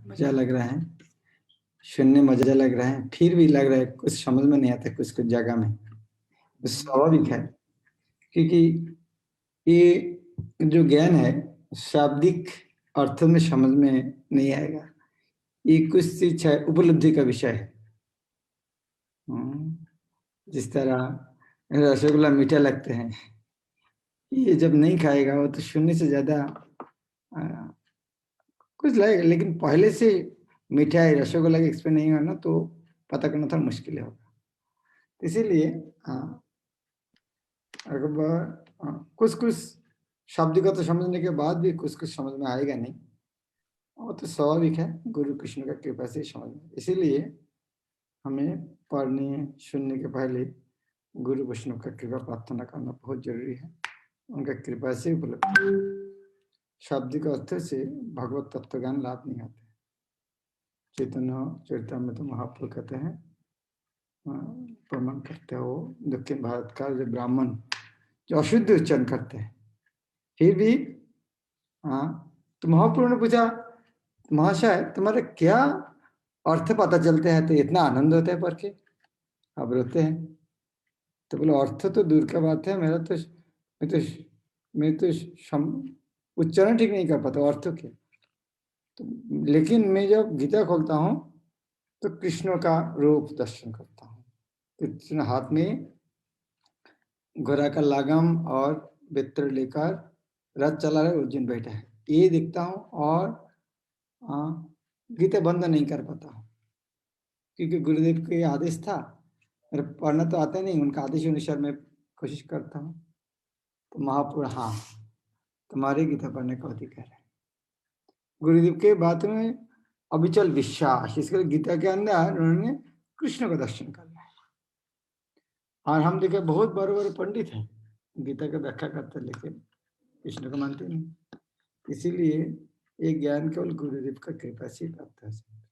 मजा लग रहा है, सुनने मजा लग रहा है, फिर भी लग रहा है कुछ समझ में नहीं आता कुछ कुछ जगह में। तो स्वाभाविक है, क्योंकि ये जो ज्ञान है शाब्दिक अर्थ में समझ में नहीं आएगा, ये कुछ चीज है उपलब्धि का विषय है। जिस तरह रसगुल्ला मीठा लगते हैं, ये जब नहीं खाएगा वो तो सुनने से ज्यादा कुछ लगेगा, लेकिन पहले से मिठाई रसगुल्ला का एक्सपेरिमेंट नहीं करना तो पता करना थोड़ा मुश्किल होगा। इसीलिए अगर कुछ कुछ शब्द का तो समझने के बाद भी कुछ कुछ समझ में आएगा नहीं, वो तो स्वाभाविक है, गुरु कृष्ण का कृपा से समझ में। इसीलिए हमें पढ़ने सुनने के पहले गुरु वैष्णव का कृपा प्रार्थना करना बहुत जरूरी है, उनका कृपा से उपलब्ध। शाब्दिक अर्थ से भगवत तत्व ज्ञान लाभ नहीं होते। चैतन्य चरितामृत महाप्रभु कहते हैं, प्रमाण करते हो दक्षिण भारत का जो ब्राह्मण जो अशुद्ध उच्चारण करते हैं, फिर भी तो महाप्रभु ने पूछा, महाशय तुम्हारे क्या अर्थ पता चलते हैं तो इतना आनंद होता है पढ़ के, आप रोते हैं? तो बोले अर्थ तो दूर का बात है, मैं तो उच्चारण ठीक नहीं कर पाता, अर्थ क्या। तो लेकिन मैं जब गीता खोलता हूँ तो कृष्ण का रूप दर्शन करता हूँ। कृष्ण हाथ में घोड़ा का लगाम और बेत्र लेकर रथ चला रहे, अर्जुन बैठा है, ये दिखता हूँ। और गीता बंद नहीं कर पाता हूँ, क्योंकि गुरुदेव के आदेश था, मेरे पढ़ना तो आता नहीं, उनका आदेश अनुसार मैं कोशिश करता हूँ। तो महापुरुष, हाँ तुम्हारे गीता पढ़ने का अधिकार है। गुरुदेव के बात में अविचल विश्वास, इसके गीता के अंदर उन्होंने कृष्ण का दर्शन करना है। और हम देखे बहुत बड़े बड़े पंडित हैं, गीता का व्याख्या करते, लेकिन कृष्ण को मानते नहीं। इसीलिए ये ज्ञान केवल गुरुदेव का कृपा से प्राप्त हो सकता है।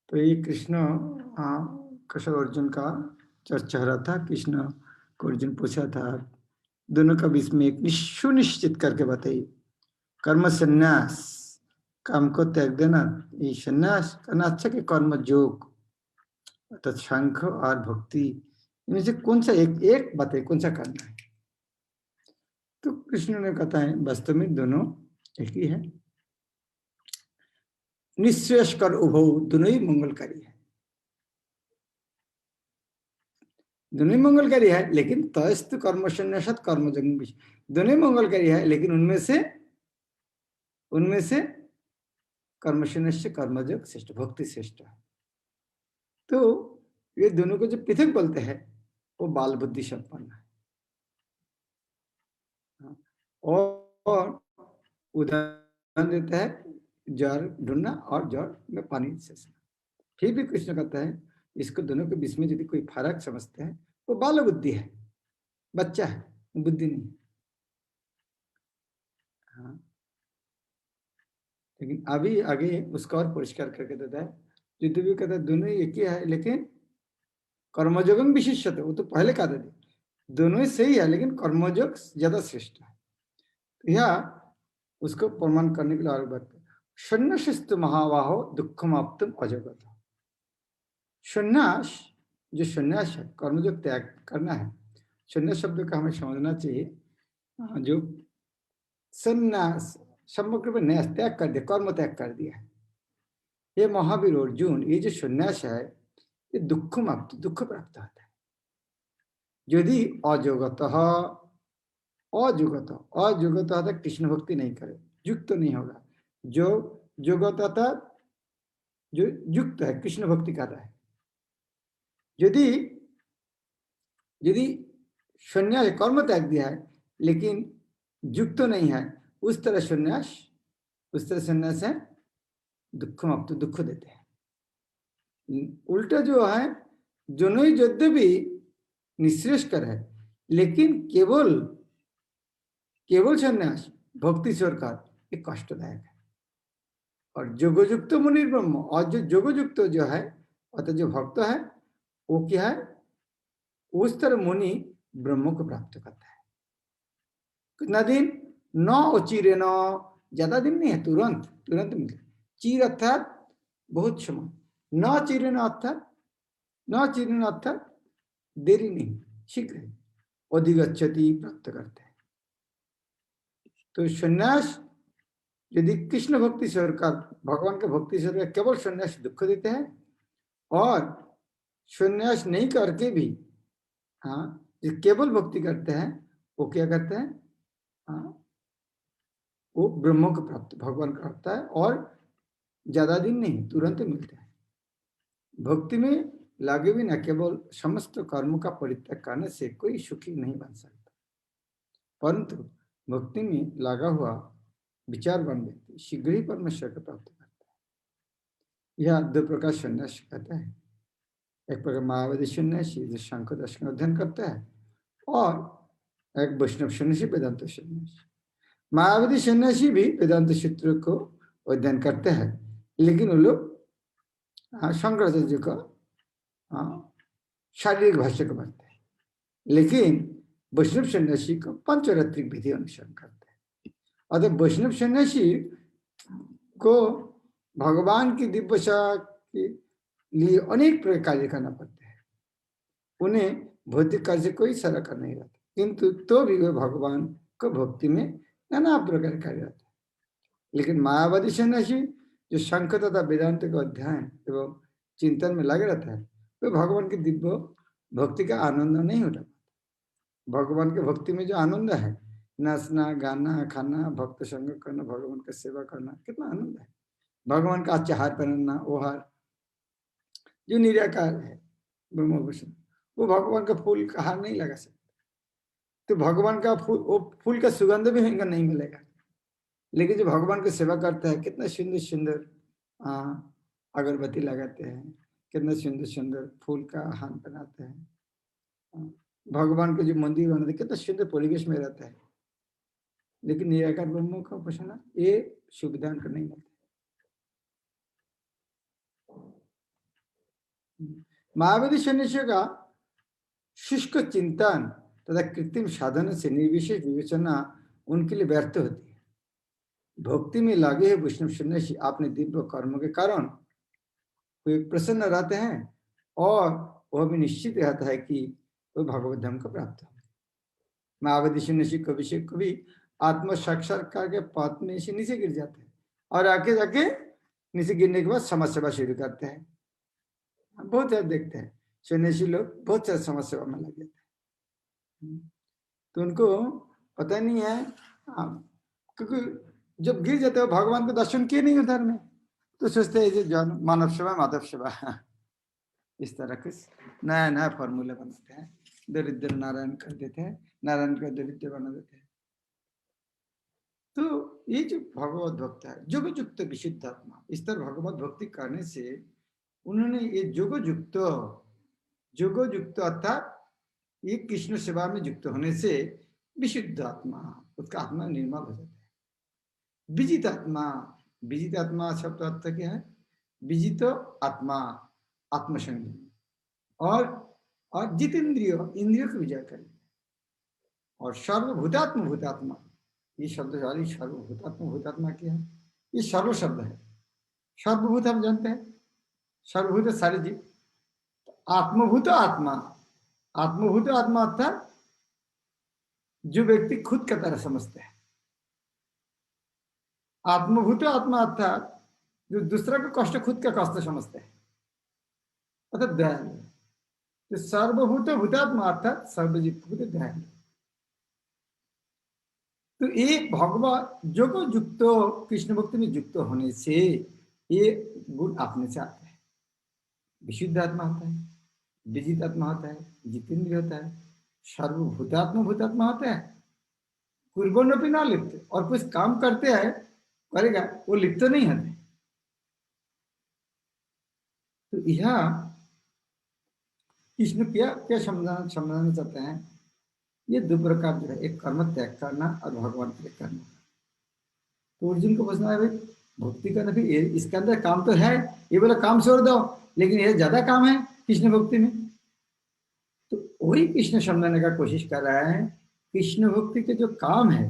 तो ये कृष्ण कृष्ण अर्जुन का चर्चा हो रहा था। कृष्ण को अर्जुन पूछा था, दोनों का बीच में एक सुनिश्चित करके बताइए, कर्म संन्यास, काम को त्याग देना, ये संन्यास करना अच्छा कि कर्म योग अर्थात शंख और भक्ति, इनमें से कौन सा एक बताइए, कौन सा करना है? तो कृष्ण ने कहता है वास्तव में दोनों एक ही है, निःश्रेयस कर उभौ, दोनों ही मंगलकारी है, दोनों ही मंगलकारी है। लेकिन तयस्तु कर्म संन्यासात् कर्मयोगं विशेष, दोनों ही मंगलकारी है, लेकिन उनमें से कर्म संन्यास कर्मयोग श्रेष्ठ, भक्ति श्रेष्ठ है। तो ये दोनों को जो पृथक बोलते हैं वो बाल बुद्धि संपन्न है। और उदाहरण देता है जल ढूंढना और जल में पानी से। फिर भी कृष्ण कहता है इसको दोनों के बीच में यदि कोई फर्क समझते हैं वो बाल बुद्धि है, बच्चा है, बुद्धि नहीं। हाँ, लेकिन अभी आगे उसका और परिष्कार करके देता है, यदि भी कहता है दोनों एक ही है, लेकिन कर्मयोगं विशिष्यते, वो तो पहले कहा था दोनों ही सही है, लेकिन कर्मयोग ज्यादा श्रेष्ठ है। तो यह उसको प्रमाण करने के लिए और बात, सन्यासिस्तु महाबाहो दुःखमाप्तुम अजगत। सन्यास, जो सन्यास है कर्मयोग त्याग करना है, सन्यास शब्द का हमें समझना चाहिए जो सन्यास समग्र में न्यास त्याग कर दिया, कर्म त्याग कर दिया है। ये महावीर अर्जुन, ये जो सन्यास है ये दुःखमाप्त, दुःख प्राप्त होता है। यदि अजोगत अजुगत, अजुगत अर्थात कृष्ण भक्ति नहीं करे, युक्त तो नहीं होगा। जो जुगत अर्थात जो युक्त है, कृष्ण भक्ति कर रहा है। यदि यदि सन्यास कर्म त्याग दिया है लेकिन युक्त तो नहीं है, उस तरह सन्यास है दुःखमाप्त, दुःख देते हैं। उल्टा जो है दोनों ही यद्यपि निःश्रेयस्कर है, लेकिन केवल सन्यास भक्ति सरकार ये कष्टदायक है। और जोगयुक्त मुनि ब्रह्म, और जो जोगयुक्त जो है अर्थात जो भक्त है वो क्या है, उस तरह मुनि ब्रह्म को प्राप्त करता है। कितना दिन? न उचिरे न ज्यादा दिन नहीं है, तुरंत तुरंत मिलता है। चीर अर्थात बहुत समय, न चिरेण अर्थात देरी नहीं, शीघ्र अधिगच्छति, प्राप्त करते हैं। तो संन्यास यदि कृष्ण भक्ति सरकार, भगवान के भक्ति सरकार केवल संन्यास दुख देते हैं, और संन्यास नहीं करके भी हाँ जो केवल भक्ति करते हैं वो क्या करते हैं, हाँ वो ब्रह्म को प्राप्त, भगवान का होता है, और ज्यादा दिन नहीं, तुरंत मिलते हैं। भक्ति में लागे भी न केवल समस्त कर्म का परित्याग करने से कोई सुखी नहीं बन सकता, परंतु भक्ति में लगा हुआ विचारवान व्यक्ति शीघ्र ही परमेश्वर को प्राप्त करता है। यह दो प्रकार संन्यास कहता है, एक प्रकार मायावादी सन्यासी जो शंकर दर्शन अध्ययन करता है, और एक वैष्णव सन्यासी वेदांत सन्यासी। मायावादी सन्यासी भी वेदांत सूत्र को अध्ययन करते हैं, लेकिन वो लोग शंकराचार्य का शारीरिक भाष्य को पढ़ते हैं, लेकिन वैष्णव सन्यासी को पंचरात्रिक विधि अनुसरण करते हैं। अतः वैष्णव सन्यासी को भगवान की दिव्यता के लिए अनेक प्रकार कार्य करना पड़ता है, उन्हें भौतिक कार्य से कोई सरा कर नहीं रहता, किंतु तो भी वे भगवान को भक्ति में नाना प्रकार कार्य रहता है। लेकिन मायावादी सन्यासी जो शंख तथा वेदांत का अध्ययन एवं चिंतन में लगे रहता है, वे भगवान की दिव्य भक्ति का आनंद नहीं उठा पाता। भगवान के भक्ति में जो आनंद है, नाचना, गाना, खाना, भक्त संग करना, भगवान का सेवा करना, कितना आनंद है। भगवान का अच्छा हार पहनना, वो हार जो निराकार है ब्रह्मभूषण, वो भगवान का फूल का हार नहीं लगा सकते, तो भगवान का फूल, वो फूल का सुगंध भी इनका नहीं मिलेगा। लेकिन जो भगवान की सेवा करता है, कितना सुंदर सुंदर अगरबत्ती लगाते हैं, कितना सुंदर सुंदर फूल का हार बनाते हैं, भगवान का जो मंदिर बनाते, कितना सुंदर परिवेश में रहता है, लेकिन निराकार ब्रह्म का उपासना ये सुविधा उनको नहीं मिलती। मायावादी सन्यासियों का शुष्क चिंतन तथा कृत्रिम साधन से निर्विशेष विवेचना उनके लिए व्यर्थ होती है। भक्ति में लगे है वैष्णव सन्यासी अपने दिव्य कर्म के कारण वे प्रसन्न रहते हैं, और वह भी निश्चित रहता है कि वह भगवत धाम को प्राप्त हो। मायावादी सन्यासी कभी से कभी आत्म साक्षात्कार के पथ में से नीचे गिर जाते हैं, और आके जाके नीचे गिरने के बाद समाज सेवा शुरू करते हैं। बहुत ज्यादा देखते हैं सन्यासी लोग बहुत सारे समाज सेवा में लग जाते हैं, तो उनको पता नहीं है, क्योंकि जब गिर जाते हो भगवान को दर्शन किए नहीं उधर में, तो सोचते हैं जो मानव सेवा माधव सेवा, इस तरह के नया नया फॉर्मूला बनाते हैं, दरिद्र नारायण कर देते हैं, नारायण का दरिद्र बना देते हैं। तो ये जो भगवत भक्त है, जोग युक्त विशुद्ध आत्मा, इस तरह भगवत भक्ति करने से उन्होंने ये जोग युक्त अर्थात ये कृष्ण सेवा में युक्त होने से विशुद्ध आत्मा, उसका आत्मा निर्मल हो जाता है। विजित आत्मा शब्द अर्थ क्या है? विजित आत्मा, आत्मसंगी, और जितेंद्रिय, इंद्रियों को विजय करे, और सर्वभूतात्मा, ये शब्द सर्वभूतात्मा क्या है? ये सर्व शब्द है। सर्वभूत हम जानते हैं, सर्वभूत सारे जीव, आत्मभूत आत्मा अर्थात जो व्यक्ति खुद का तरह समझते हैं। आत्मभूत आत्मा अर्थात जो दूसरा का कष्ट खुद का कष्ट समझते हैं, अर्थात दयालु। तो सर्वभूत भूतात्मा अर्थात सर्वजीव दयालु। तो ये भगवान जोग युक्त, कृष्ण भक्ति में युक्त होने से ये गुण अपने से आते हैं। विशुद्ध आत्मा होता है, विजित आत्मा होता है, जितेंद्रिय होता है, भूतात्मा होता है, कुर्बन भी ना लिप्त, और कुछ काम करते हैं करेगा वो लिप्त नहीं होते। तो यह कृष्ण क्या समझाना चाहते हैं? ये दो प्रकार जो है, एक कर्म त्याग करना और भगवान त्याग करना। तो अर्जुन को पूछना है, भाई भक्ति करना, फिर इसके अंदर काम तो है, ये बोला काम छोड़ दो, लेकिन ये ज्यादा काम है कृष्ण भक्ति में। तो वही कृष्ण समझाने का कोशिश कर रहा है, कृष्ण भक्ति के जो काम है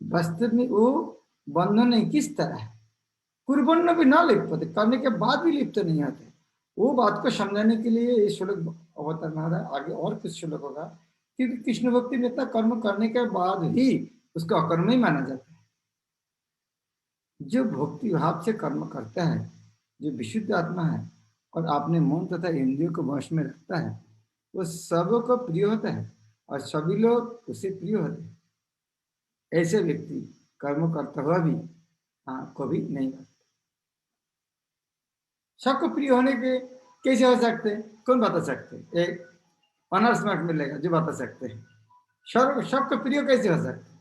वास्तव में वो बंधन नहीं, किस तरह है? कुर्बन भी ना लिप्त, करने के बाद भी लिप्त नहीं आते। वो बात को समझाने के लिए ये श्लोक अवतरण हो रहा है। आगे और कुछ श्लोक होगा, क्योंकि कृष्ण भक्ति में इतना कर्म करने के बाद ही उसको अकर्म ही माना जाता है। जो भक्ति भाव से कर्म करता है, जो विशुद्ध आत्मा है और अपने मन तथा इंद्रियों को वश में रखता है, वो सबको प्रिय होता है और सभी लोग उसे प्रिय होते हैं। ऐसे व्यक्ति कर्म करता हुआ भी कभी नहीं करते। सबको प्रिय होने के कैसे हो सकते हैं? कौन बता सकते हैं? एक ऑनर्स मार्क मिलेगा जो बता सकते हैं सबको प्रिय कैसे हो सकते हैं?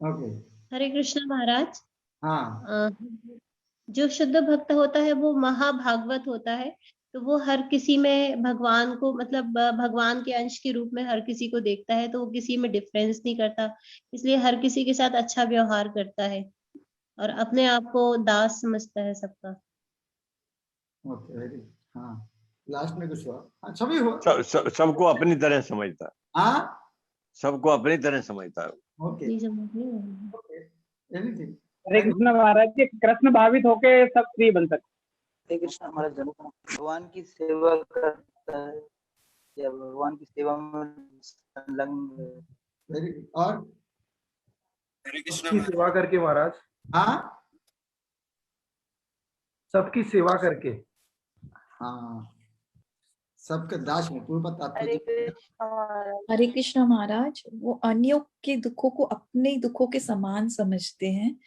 ओके। हरे कृष्ण महाराज। हाँ, जो शुद्ध भक्त होता है वो महाभागवत होता है, तो वो हर किसी में भगवान को, मतलब भगवान के अंश के रूप में हर किसी को देखता है, तो वो किसी में डिफरेंस नहीं करता, इसलिए हर किसी के साथ अच्छा व्यवहार करता है और अपने आप को दास समझता है सबका। Okay, very. हाँ, लास्ट में कुछ हुआ? हाँ, सभी हो। सबको अपनी तरह समझता, हाँ, सबको अपनी तरह समझता है। ओके, जी समझिए। Okay, anything. हरे कृष्ण महाराज जी, कृष्ण भावित होके सब फ्री बन सकते। हरे कृष्ण महाराज, भगवान की सेवा करता है या भगवान की सेवा में संलग्न है। Very good. और हरे कृष्ण की सेवा करके महाराज, हाँ, सबकी सेवा करके। हाँ, सबके दास में पूर्व हरे तात्पर्य। कृष्ण महाराज। हरे कृष्ण महाराज, वो अन्यों के दुखों को अपने दुखों के समान समझते हैं।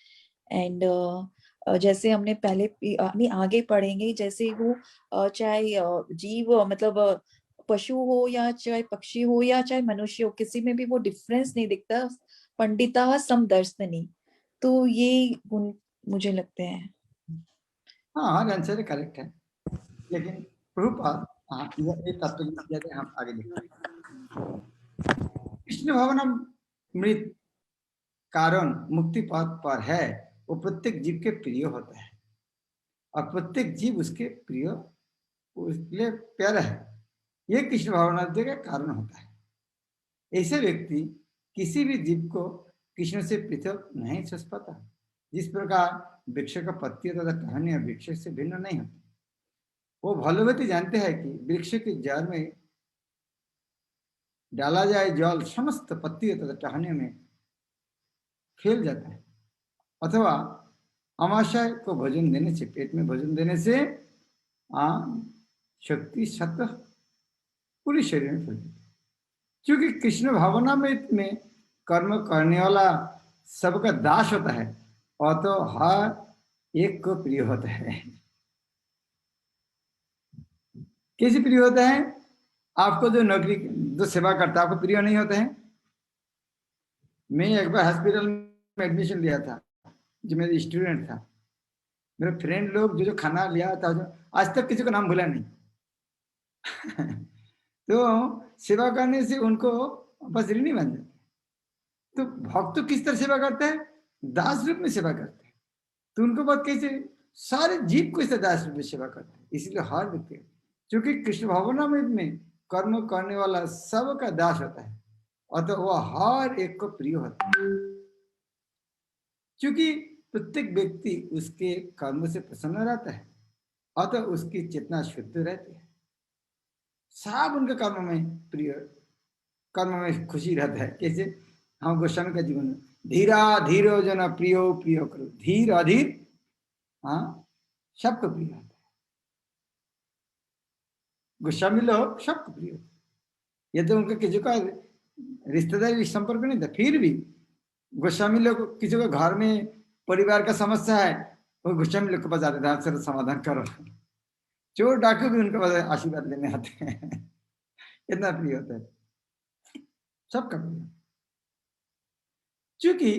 एंड जैसे हमने पहले अपनी आगे पढ़ेंगे, जैसे वो चाहे जीव मतलब पशु हो या चाहे पक्षी हो या चाहे मनुष्य हो, किसी में भी वो डिफरेंस नहीं दिखता। पंडिता समदर्शनी, तो ये गुण मुझे लगते हैं। हाँ, हर आंसर करेक्ट है, लेकिन प्रभुपाद ये तत्व जैसे हम आगे देखते हैं। कृष्ण भवनामृत कारण मुक्ति पथ पर है, वो प्रत्येक जीव के प्रिय होता है और प्रत्येक जीव उसके प्रिय, उसके लिए प्यारा है। ये कृष्ण भावनामृत का कारण होता है। ऐसे व्यक्ति किसी भी जीव को कृष्ण से पृथक नहीं सोच पाता। जिस प्रकार वृक्ष का पत्ती तथा टहनियां वृक्ष से भिन्न नहीं होती, वो भलीभांति जानते हैं कि वृक्ष की जड़ में डाला जाए जल समस्त पत्तियों तथा टहनियों में फैल जाता है, अथवा अमाशय को भोजन देने से, पेट में भोजन देने से शक्ति सत्व पूरी शरीर में फैल जाती है। क्योंकि कृष्ण भावनामृत में कर्म करने वाला सबका दास होता है और तो हर एक को प्रिय होता है। कैसे प्रिय होता है? आपको जो नौकरी, जो सेवा करता है, आपको प्रिय नहीं होते हैं? मैं एक बार हॉस्पिटल में एडमिशन लिया था, जो मेरे स्टूडेंट था, मेरे फ्रेंड लोग जो जो खाना लिया था, आज तक किसी का नाम भूला नहीं। तो सेवा करने से उनको बस ऋणी बन जाते। तो भक्त किस तरह सेवा करते हैं? दास रूप में सेवा करते हैं। तो उनको बात कैसे? सारे जीव को इस दास रूप में सेवा करते हैं। इसलिए हर व्यक्ति, क्योंकि कृष्ण भावनामृत में कर्म करने वाला सबका दास होता है और तो वह हर एक को प्रिय होता है, क्योंकि प्रत्येक व्यक्ति उसके कर्म से प्रसन्न रहता है और तो उसकी चेतना शुद्ध रहती है। सब उनके कर्म में प्रिय, कर्म में खुशी रहता है। कैसे? हम गोस्वामी का जीवन में धीरा धीरो जन प्रियो प्रियो करो, धीर अधीर सबको प्रिय होता है। गोस्वामी लोग सबको प्रिय होता है। ये तो उनका किसी का रिश्तेदारी संपर्क नहीं था, फिर भी गोस्वामी लोग किसी को घर में परिवार का समस्या है, वो गोस्वामी लोग के पास आते हैं, सर समाधान करो। चोर डाकू भी उनके पास आशीर्वाद लेने आते हैं। इतना प्रिय होता है सबका प्रिय, क्योंकि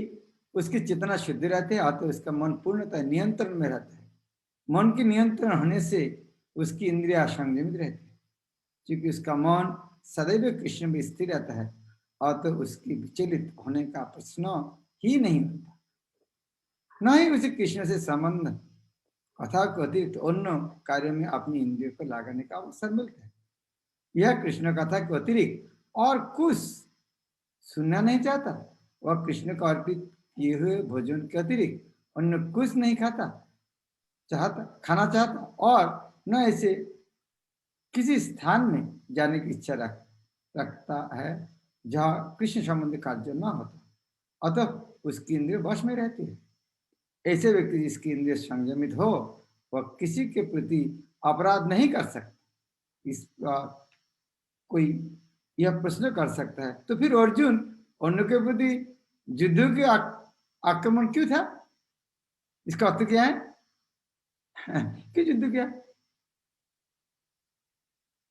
उसकी चेतना शुद्ध रहती है तो उसका मन पूर्णतः नियंत्रण में रहता है। मन के नियंत्रण होने से उसकी इंद्रिया संयमित रहती है, क्योंकि उसका मन सदैव कृष्ण में स्थिर रहता है और तो उसकी विचलित होने का प्रश्न ही नहीं होता। न ही उसे कृष्ण से संबंध कथा को अतिरिक्त अन्य कार्यों में अपनी इंद्रियों को लगाने का अवसर मिलता है। यह कृष्ण कथा के अतिरिक्त और कुछ सुनना नहीं चाहता, वह कृष्ण को अर्पित किए हुए भोजन के अतिरिक्त अन्य कुछ नहीं खाना चाहता और न ऐसे किसी स्थान में जाने की इच्छा रखता है जहाँ कृष्ण संबंधी कार्य न होता, अतः उसकी इंद्रिय वश में रहती है। ऐसे व्यक्ति जिसकी इंद्रिय संयमित हो वह किसी के प्रति अपराध नहीं कर सकता। इस कोई यह प्रश्न कर सकता है, तो फिर अर्जुन अन्य के प्रति युद्ध के आक्रमण क्यों था? इसका अर्थ क्या है? क्यों युद्ध किया?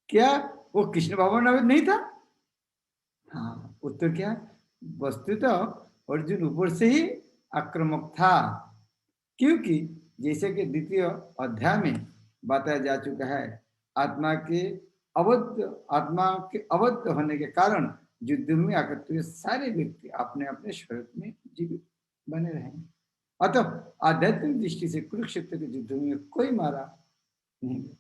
क्या वो कृष्ण भावनाविद नहीं था? हाँ, उत्तर क्या? वस्तुतः अर्जुन ऊपर से ही आक्रामक था, क्योंकि जैसे कि द्वितीय अध्याय में बताया जा चुका है, आत्मा के अवध होने के कारण युद्ध में आकर हुए सारे व्यक्ति अपने अपने स्वरूप में जीवित बने रहेंगे। अतः आध्यात्मिक दृष्टि से कुरुक्षेत्र के युद्ध में कोई मारा नहीं गया।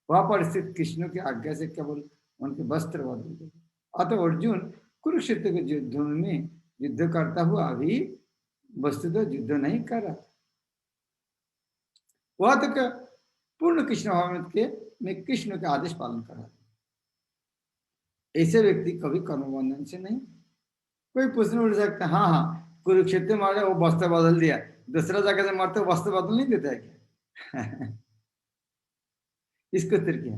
वह परिस्थिति कृष्ण की आज्ञा से केवल उनके वस्त्र बदल गए। अतः अर्जुन कुरुक्षेत्र के युद्ध में युद्ध करता हुआ अभी वस्तुतः युद्ध नहीं कर रहा, वह तो पूर्ण कृष्ण भाव में कृष्ण का आदेश पालन कर रहा। ऐसे व्यक्ति कभी कर्मबंधन से नहीं। कोई प्रश्न उठ सकता है, हाँ कुरुक्षेत्र में मारे वो वस्त्र बदल दिया, दूसरा जगह से मारते वस्त्र बदल नहीं देता है क्या? इसको उत्तर क्या?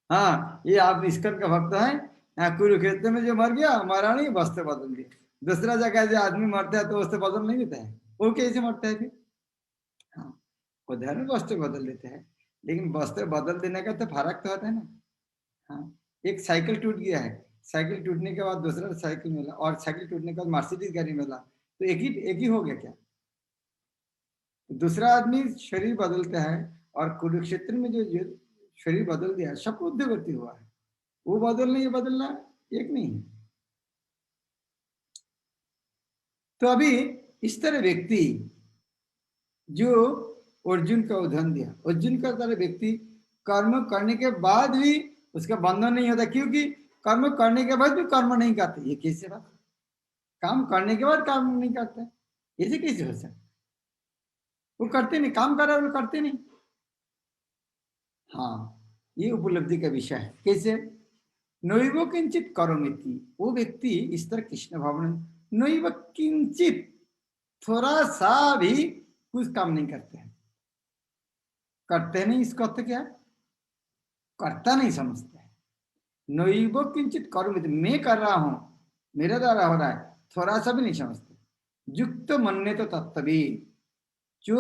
हाँ, ये आप इस्कन का भक्त है, कुरुक्षेत्र में जो मर गया मारा नहीं, वस्त्र बदल दिया। दूसरा जगह जो आदमी मरता है तो वस्त्र बदल नहीं देता है, वो कैसे मरता है फिर? हाँ, उधर वस्त्र बदल देते हैं, लेकिन वस्त्र बदल देने का तो फर्क तो होता है ना। हाँ, एक साइकिल टूट गया है, साइकिल टूटने के बाद दूसरा साइकिल मिला, और साइकिल टूटने के बाद मर्सिडीज गाड़ी मिला, तो एक ही हो गया क्या? दूसरा आदमी शरीर बदलता है, और कुरुक्षेत्र में जो शरीर बदल दिया, सब उद्योगति हुआ है, वो बदलना ये बदलना एक नहीं है। तो अभी इस तरह व्यक्ति जो अर्जुन का उदाहरण दिया, अर्जुन का तरह व्यक्ति कर्म करने के बाद भी उसका बंधन नहीं होता, क्योंकि कर्म करने के बाद भी कर्म नहीं करते। ये कैसे बात? काम करने के बाद काम नहीं करते, ऐसे कैसे हो सकता? वो करते नहीं, काम कर रहे वो करते नहीं। हाँ, ये उपलब्धि का विषय है। कैसे? नैव किंचित करोमिति, वो व्यक्ति इस तरह कृष्ण भावना नैव किंचित, थोड़ा सा भी कुछ काम नहीं करते हैं। करते नहीं, इसका अर्थ क्या है? करता नहीं समझते हैं। नैव किंचित करोमिति, मैं कर रहा हूं, मेरे द्वारा हो रहा है, थोड़ा सा भी नहीं समझते। युक्त मन्ने तो तत्त्वविद, जो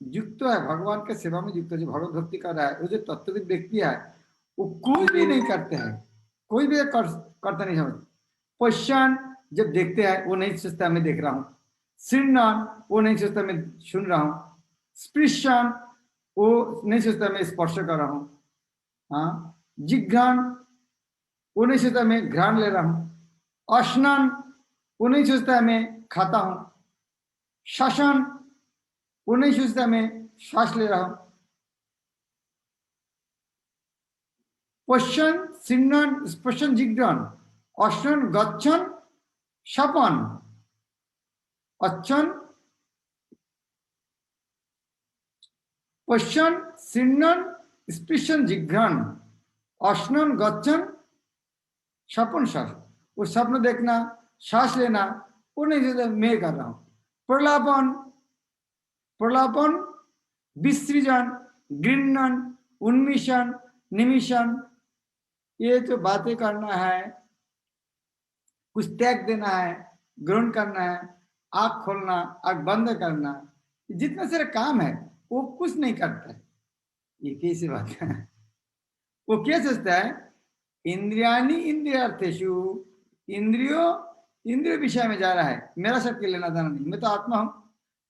युक्त है भगवान के सेवा में युक्त, जो भगवत भक्ति कर रहा है, वो जो तत्त्वविद व्यक्ति है, वो कुछ भी नहीं करते हैं, कोई भी करता नहीं समझते। पश्चान, जब देखते हैं वो नहीं सोचता मैं देख रहा हूँ। शृण्वान, वो नहीं सोचता मैं सुन रहा हूँ। स्पृशान, वो नहीं सोचता मैं स्पर्श कर रहा हूँ। हाँ, जिघ्राण, वो नहीं सोचता मैं घ्राण ले रहा हूँ। अश्नान, वो नहीं सोचता मैं खाता हूँ। शासन, वो नहीं सोचता मैं श्वास ले रहा हूं। पश्चन, सिन्नन, स्पर्शन, जिग्रन, अश्नन, गच्छन, शपन, अच्छन, पश्चन, सिन्नन, स्पर्शन, जिग्रन, अश्नन, गच्छन, शपन, श्वास। वो स्वप्न देखना, श्वास लेना, वो नहीं सोचता मैं कर रहा हूं। प्रलापन, प्रलापन, विसृजन, गृह्णन, उन्मिशन, निमिशन, ये जो बातें करना है, कुछ त्याग देना है, ग्रहण करना है, आंख खोलना, आंख बंद करना, जितना सारा काम है वो कुछ नहीं करता है। ये कैसी बात है? वो क्या सोचता है? इंद्रियानी इंद्रियार्थेषु, इंद्रिय विषय में जा रहा है, मेरा सबके लेना देना नहीं, मैं तो आत्मा हूं।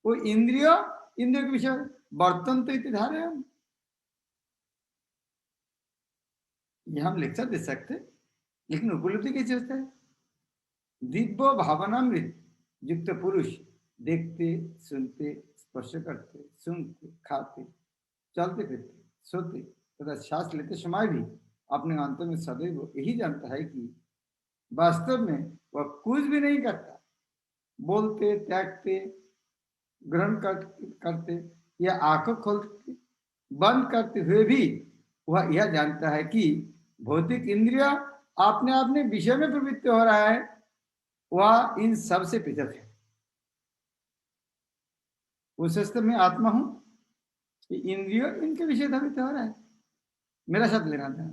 वो इंद्रिय के विषय, बर्तन तो इतने धारे हम, ये हम लेक्चर दे सकते, लेकिन उपलब्धि कैसे होता है? दिव्य भावनामृत युक्त पुरुष देखते, सुनते, स्पर्श करते, सुनते, खाते, चलते फिरते, सोते तथा श्वास लेते समय भी अपने अंत में सदैव यही जानता है कि वास्तव में वह कुछ भी नहीं करता, बोलते, त्यागते, ग्रहण करते या आंखों खोलते बंद करते हुए भी वह यह जानता है कि भौतिक इंद्रिय अपने अपने विषय में प्रवृत्त हो रहा है, वह इन सब से पृथक है। उस स्तर में आत्मा हूं कि इंद्रिय इनके विषय प्रवृत्त हो रहा है, मेरा साथ लेना था।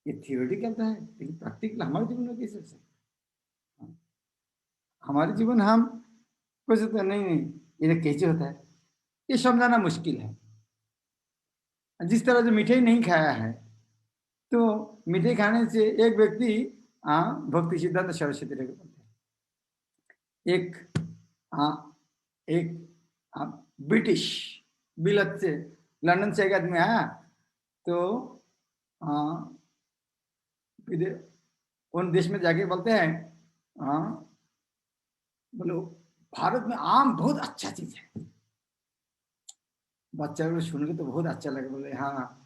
ये थियोरिटिकल है, लेकिन प्रैक्टिकल हमारे जीवन में कैसे हो सकता है? हमारे जीवन हम कुछ नहीं, ये कैसे होता है ये समझाना मुश्किल है। जिस तरह जो मिठाई नहीं खाया है, तो मिठाई खाने से एक व्यक्ति भक्ति सिद्धांत सरस्वती बोलते हैं, एक ब्रिटिश बिलत से लंदन से एक आदमी आया, तो उन देश में जाके बोलते हैं बोलो भारत में आम बहुत अच्छा चीज है। बच्चा को सुन के तो बहुत अच्छा लगे, बोले हाँ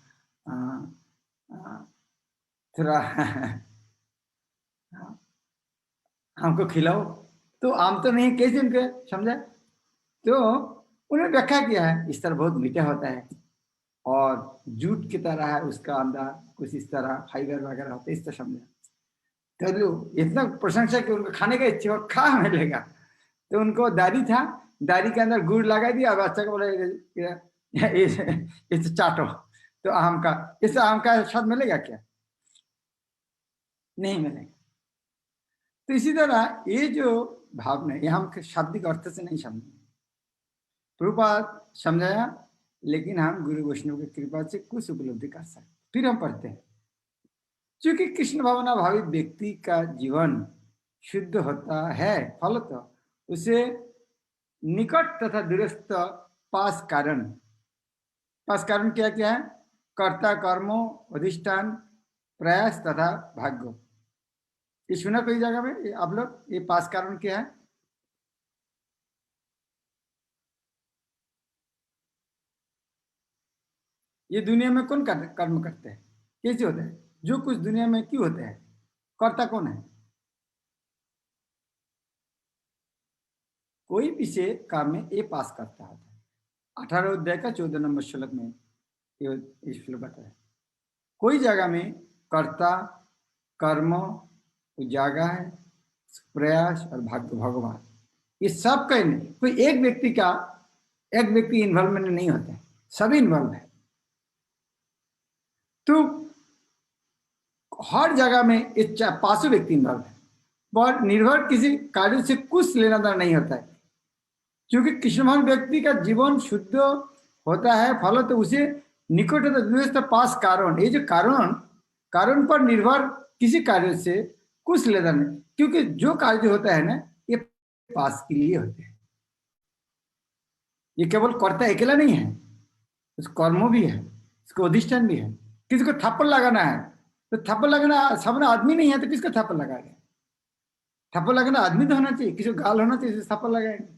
थोड़ा हमको खिलाओ। तो आम तो नहीं, कैसे उनके समझा, तो उन्होंने व्याख्या किया है इस तरह बहुत मीठा होता है और जूट की तरह है, उसका अंदर कुछ इस तरह फाइबर वगैरह होता है, इस तरह समझा। तो इतना प्रशंसा कि उनको खाने का इच्छा हो, खा मिलेगा। तो उनको दाढ़ी था, दाढ़ी के अंदर गुड़ लगा दिया, अब बच्चा को बोले इसे चाटो, तो आम का, इस आम का स्वाद मिलेगा क्या? नहीं मिलेगा। तो इसी तरह ये जो भावना है, हम शाब्दिक अर्थ से नहीं समझे, प्रभुपाद समझाया, लेकिन हम गुरु वैष्णव की कृपा से कुछ उपलब्धि कर सकते। फिर हम पढ़ते हैं, क्योंकि कृष्ण भावना भावित व्यक्ति का जीवन शुद्ध होता है, फलतः उसे निकट तथा दूरस्थ पास कारण क्या क्या है? कर्ता, कर्मों, अधिष्ठान, प्रयास तथा भाग्य। ये सुना कोई जगह में आप लोग? ये पास कारण क्या है? ये दुनिया में कौन कर्म करते हैं, कैसे होता है? जो कुछ दुनिया में क्यों होता है, कर्ता कौन है? कोई विषय काम में ये पास करता है। 18 अध्याय का 14 नंबर श्लोक में ये श्लोक बताया। कोई जगह में कर्ता, कर्म, उजागा है, प्रयास और भाग्य, भगवान, ये सब का नहीं, कोई एक व्यक्ति इन्वॉल्वमेंट नहीं होता है, सभी इन्वॉल्व है। तो हर जगह में एक पांचों व्यक्ति इन्वॉल्व है, और निर्भर किसी कार्य से कुछ लेना देना नहीं होता है। क्योंकि कृष्णवान व्यक्ति का जीवन शुद्ध होता है, फल तो उसे निकट पास कारण, ये जो कारण पर निर्भर किसी कार्य से कुछ लेना नहीं, क्योंकि जो कार्य होता है ना, ये पास के लिए होते हैं। ये केवल कर्ता अकेला नहीं है, उस कर्म भी है, उसको अधिष्ठान भी है। किसी को थप्पड़ लगाना है, तो थप्पड़ लगाना सामने आदमी नहीं है, तो किसको थप्पड़ लगाएंगे? थप्पड़ लगाना आदमी तो होना चाहिए, किसी को गाल होना चाहिए, थप्पड़ लगाएंगे।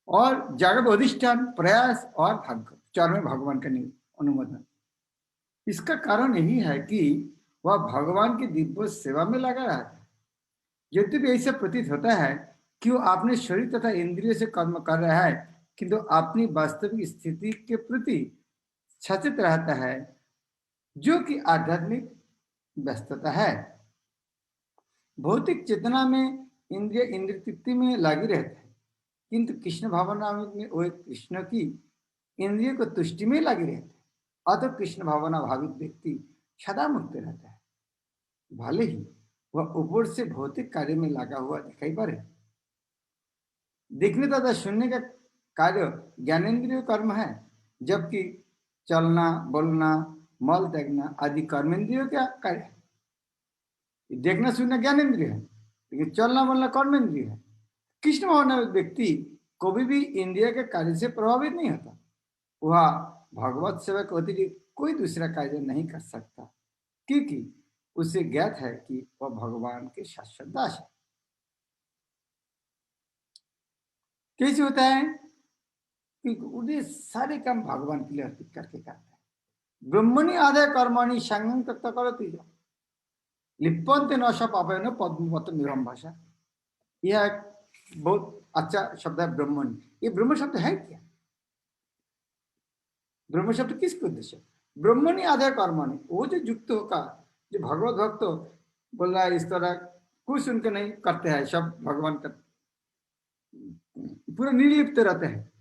और जागृत अधिष्ठान, प्रयास और भाग्य, चार में भगवान का अनुमोदन। इसका कारण यही है कि वह भगवान की दिव्य सेवा में लगा रहता है। यद्यपि ऐसा प्रतीत होता है कि वो अपने शरीर तथा इंद्रियों से कर्म कर रहा है, किंतु अपनी वास्तविक स्थिति के प्रति सचेत रहता है, जो कि आध्यात्मिक व्यस्तता है। भौतिक चेतना में इंद्रिय तृप्ति में लगी रहते हैं, किंतु कृष्ण भावना में वो कृष्ण की इंद्रिय को तुष्टि में लगे रहते हैं। अतः कृष्ण भावना भावित व्यक्ति सदा मुक्त रहता है, भले ही वह ऊपर से भौतिक कार्य में लगा हुआ दिखाई पड़े। देखने तथा सुनने का कार्य ज्ञानेन्द्रिय कर्म है, जबकि चलना, बोलना, मल त्यागना आदि कर्मेंद्रियों का कार्य है। देखना सुनना ज्ञानेन्द्रिय है, लेकिन चलना बोलना कर्मेंद्रिय है। कृष्ण भावना व्यक्ति कभी भी इंद्रिय के कार्य से प्रभावित नहीं होता। वह भगवत सेवा के अतिरिक्त कोई दूसरा कार्य नहीं कर सकता, क्योंकि उसे ज्ञात है कि वह भगवान के शाश्वत दास है। कैसे होता है? क्योंकि उन्हें सारे काम भगवान के लिए अर्पित करके करता है। ब्रह्मणि आधे कर्मणि संगं तत्त करति लिप्यन्ते न स पापेन पद्मपत्र निरम भाषा। यह एक बहुत अच्छा शब्द है ब्रह्मणि। ये ब्रह्म शब्द है क्या? ब्रह्म शब्द किसके उद्देश्य? ब्रह्मणि आधार कर्मणि, वो जो युक्त होगा, जो भगवत भक्त बोल रहा है इस तरह कुछ उनके नहीं करते हैं, सब भगवान का पूरा निर्लिप्त रहते हैं।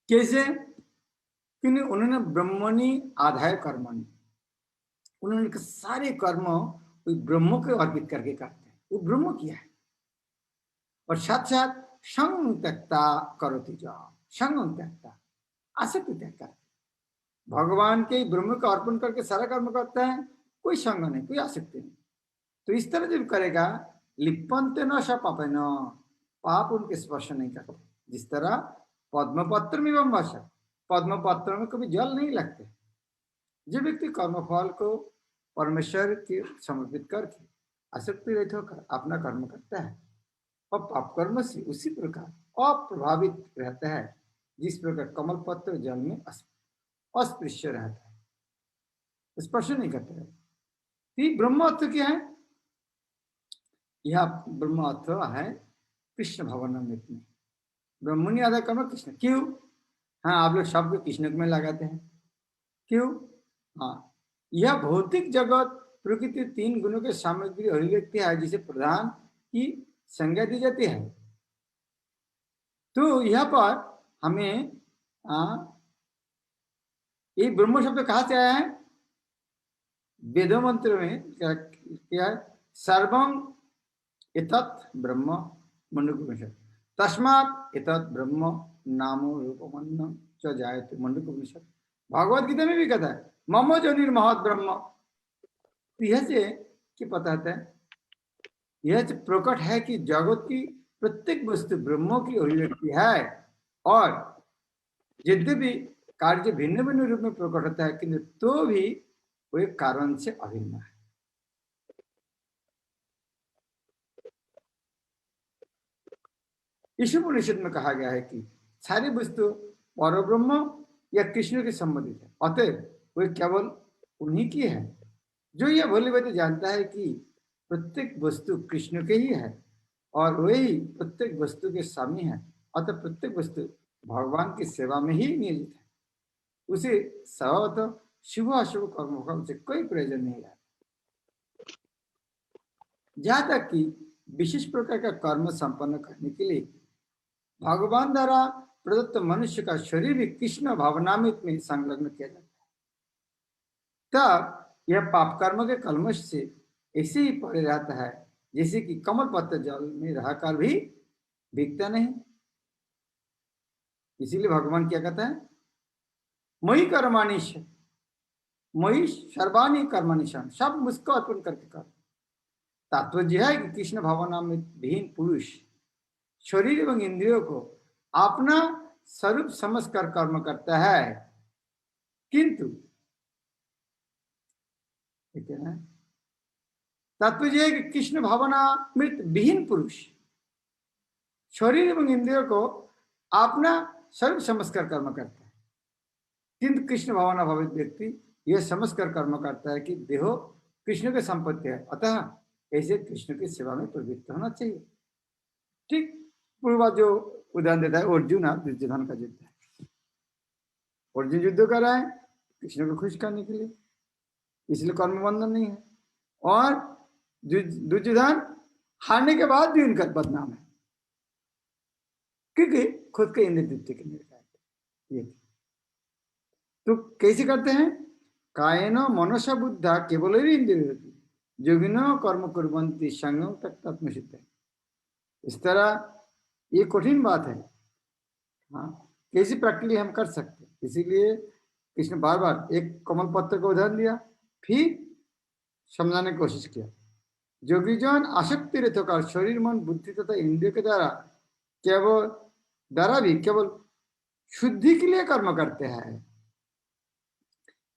कैसे? क्योंकि उन्होंने ब्रह्मणि आधार कर्मणि, उन्होंने सारे कर्म कोई ब्रह्म को अर्पित करके करते हैं। वो ब्रह्म किया है। और साथ साथ संग त्यक्ता करोति जाओ, संग त्यक्ता, आसक्ति त्याग कर भगवान के ब्रह्म को अर्पण करके सारा कर्म करता है, कोई संग नहीं, कोई आसक्ति नहीं। तो इस तरह जब करेगा, लिप्पन्ते न स पापेन, पाप उनके स्पर्श नहीं करते। जिस तरह पद्मपत्र में वश, पद्मपत्र में कभी जल नहीं लगते। जो व्यक्ति कर्मफल को परमेश्वर के समर्पित करके आसक्ति रहित होकर अपना कर्म करता है और पाप कर्म से उसी प्रकार अप्रभावित रहता है जिस प्रकार कमल पत्र जल में अस्पृश्य रहता है, स्पर्श नहीं करता है। ब्रह्म अर्थ क्या है? यह ब्रह्म अर्थ है कृष्ण भवनामृत में। ब्रह्मणि आधार कर्म कृष्ण। क्यों? हाँ, आप लोग शब्द कृष्ण में लगाते हैं। क्यों? हाँ, यह भौतिक जगत प्रकृति तीन गुणों के सामग्री अभिव्यक्ति है जिसे प्रधान की संज्ञा दी जाती है। तो यहाँ पर हमें ये ब्रह्म शब्द कहाँ से आया है? वेद मंत्र में क्या है? सर्वं एतत् ब्रह्म मंडूकोपनिषद, तस्मात् एतत् ब्रह्म नामो रूपमन्नं च जायते मंडूकोपनिषद। भगवद गीता में भी कहता है मम जोनिर्महत् ब्रह्म। यह से क्या पता है? यह प्रकट है कि जगत की प्रत्येक वस्तु ब्रह्म की अभिव्यक्ति है और यद्यपि कार्य भिन्न भिन्न रूप में प्रकट होता है, किंतु तो भी वो एक कारण से अभिन्न है। ईशोपनिषद में कहा गया है कि सारी वस्तु परब्रह्म या कृष्ण के संबंधित है, अतएव वो केवल उन्हीं की है। जो यह भली भांति जानता है कि प्रत्येक वस्तु कृष्ण के ही है और वही प्रत्येक वस्तु के स्वामी है, अतः प्रत्येक वस्तु भगवान की सेवा में ही नियोजित है। उसे स्वतः शुभ अशुभ कर्मों का उसे कोई प्रयोजन नहीं है। जहां तक कि विशेष प्रकार का कर्म संपन्न करने के लिए भगवान द्वारा प्रदत्त मनुष्य का शरीर भी कृष्ण भावनामृत में संलग्न किया जाता है, तब यह पाप कर्म के कलमश से ऐसे ही पड़े रहता है जैसे कि कमल पत्र जल में रहकर भी भीगता नहीं। इसीलिए भगवान क्या कहता है? मई कर्माणि मई सर्वाणी कर्माणि, सब मुझको अर्पण करके कर। तात्पर्य है कि कृष्ण भावनामृत विहीन पुरुष शरीर एवं इंद्रियों को अपना स्वरूप समझकर कर्म करता है, किंतु तात्पर्य है कि कृष्ण भावनामृत विहीन पुरुष शरीर एवं इंद्रियों को अपना स्वरूप समझकर कर्म करता है, किंतु कृष्ण भावना भावित व्यक्ति यह समझकर कर्म करता है कि देहो कृष्ण की संपत्ति है, अतः ऐसे कृष्ण की सेवा में प्रवृत्त होना चाहिए। ठीक पूर्वा जो उदाहरण देता है अर्जुन और दुर्योधन का युद्ध है। अर्जुन युद्ध कर रहा है कृष्ण को खुश करने के लिए, इसलिए कर्म बंधन नहीं है। और दुर्योधन हारने के बाद भी उनका बदनाम है, क्योंकि खुद के इंद्र तृप्ति के लिए। तो कैसे करते हैं? कायेन मनसा बुद्धा केवल इंद्रिय योगिनो कर्म कुर्वन्ति संगम तक आत्मसिद्ध। इस तरह ये कठिन बात है। हाँ, कैसी प्रैक्टिकली हम कर सकते हैं। इसीलिए कृष्ण बार बार एक कमल पत्र का उदाहरण दिया, फिर समझाने की कोशिश किया। योगीजन आसक्ति रहित होकर शरीर मन बुद्धि तथा इंद्रियों के द्वारा भी केवल शुद्धि के लिए कर्म करते हैं।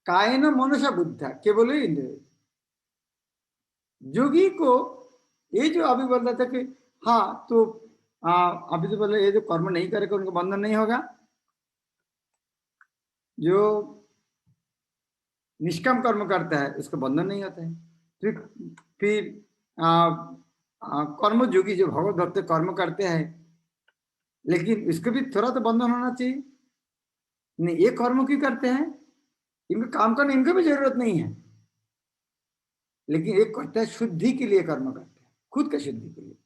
कायेन मनसा बुद्धा केवल इंद्रिय। योगी को ये जो अभी बोल रहा था कि हाँ, तो अभी तो बोले ये जो कर्म नहीं करेगा उनको बंधन नहीं होगा, जो निष्काम कर्म करता है उसको बंधन नहीं होता है। फिर कर्मयोगी जो भगवत भक्त कर्म करते हैं, लेकिन इसको भी थोड़ा तो बंधन होना चाहिए। नहीं, ये कर्म क्यों करते हैं? इनको काम करने इनको भी जरूरत नहीं है, लेकिन एक करता है शुद्धि के लिए कर्म करते हैं, खुद के शुद्धि के लिए।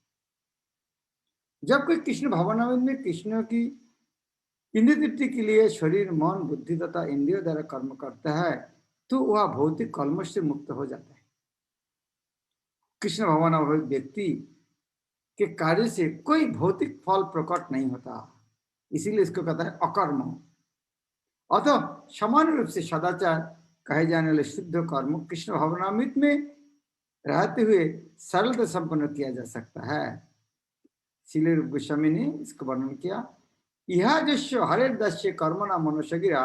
जब कोई कृष्ण भावनामृत में कृष्ण की इंद्रिय तृप्ति के लिए शरीर, मन, बुद्धि तथा इंद्रियों द्वारा कर्म करता है, तो वह भौतिक कलमश से मुक्त हो जाता है। कृष्ण भावनामृत व्यक्ति के कार्य से कोई भौतिक फल प्रकट नहीं होता, इसीलिए इसको कहता है अकर्म। अतः समान रूप से सदाचार कहे जाने वाले शुद्ध कर्म कृष्ण भावनामृत में रहते हुए सरलता संपन्न किया जा सकता है। श्रील रूप गोस्वामी ने इसको वर्णन किया। यह जस्य हरे दस्य कर्मणा मनुष्य गिरा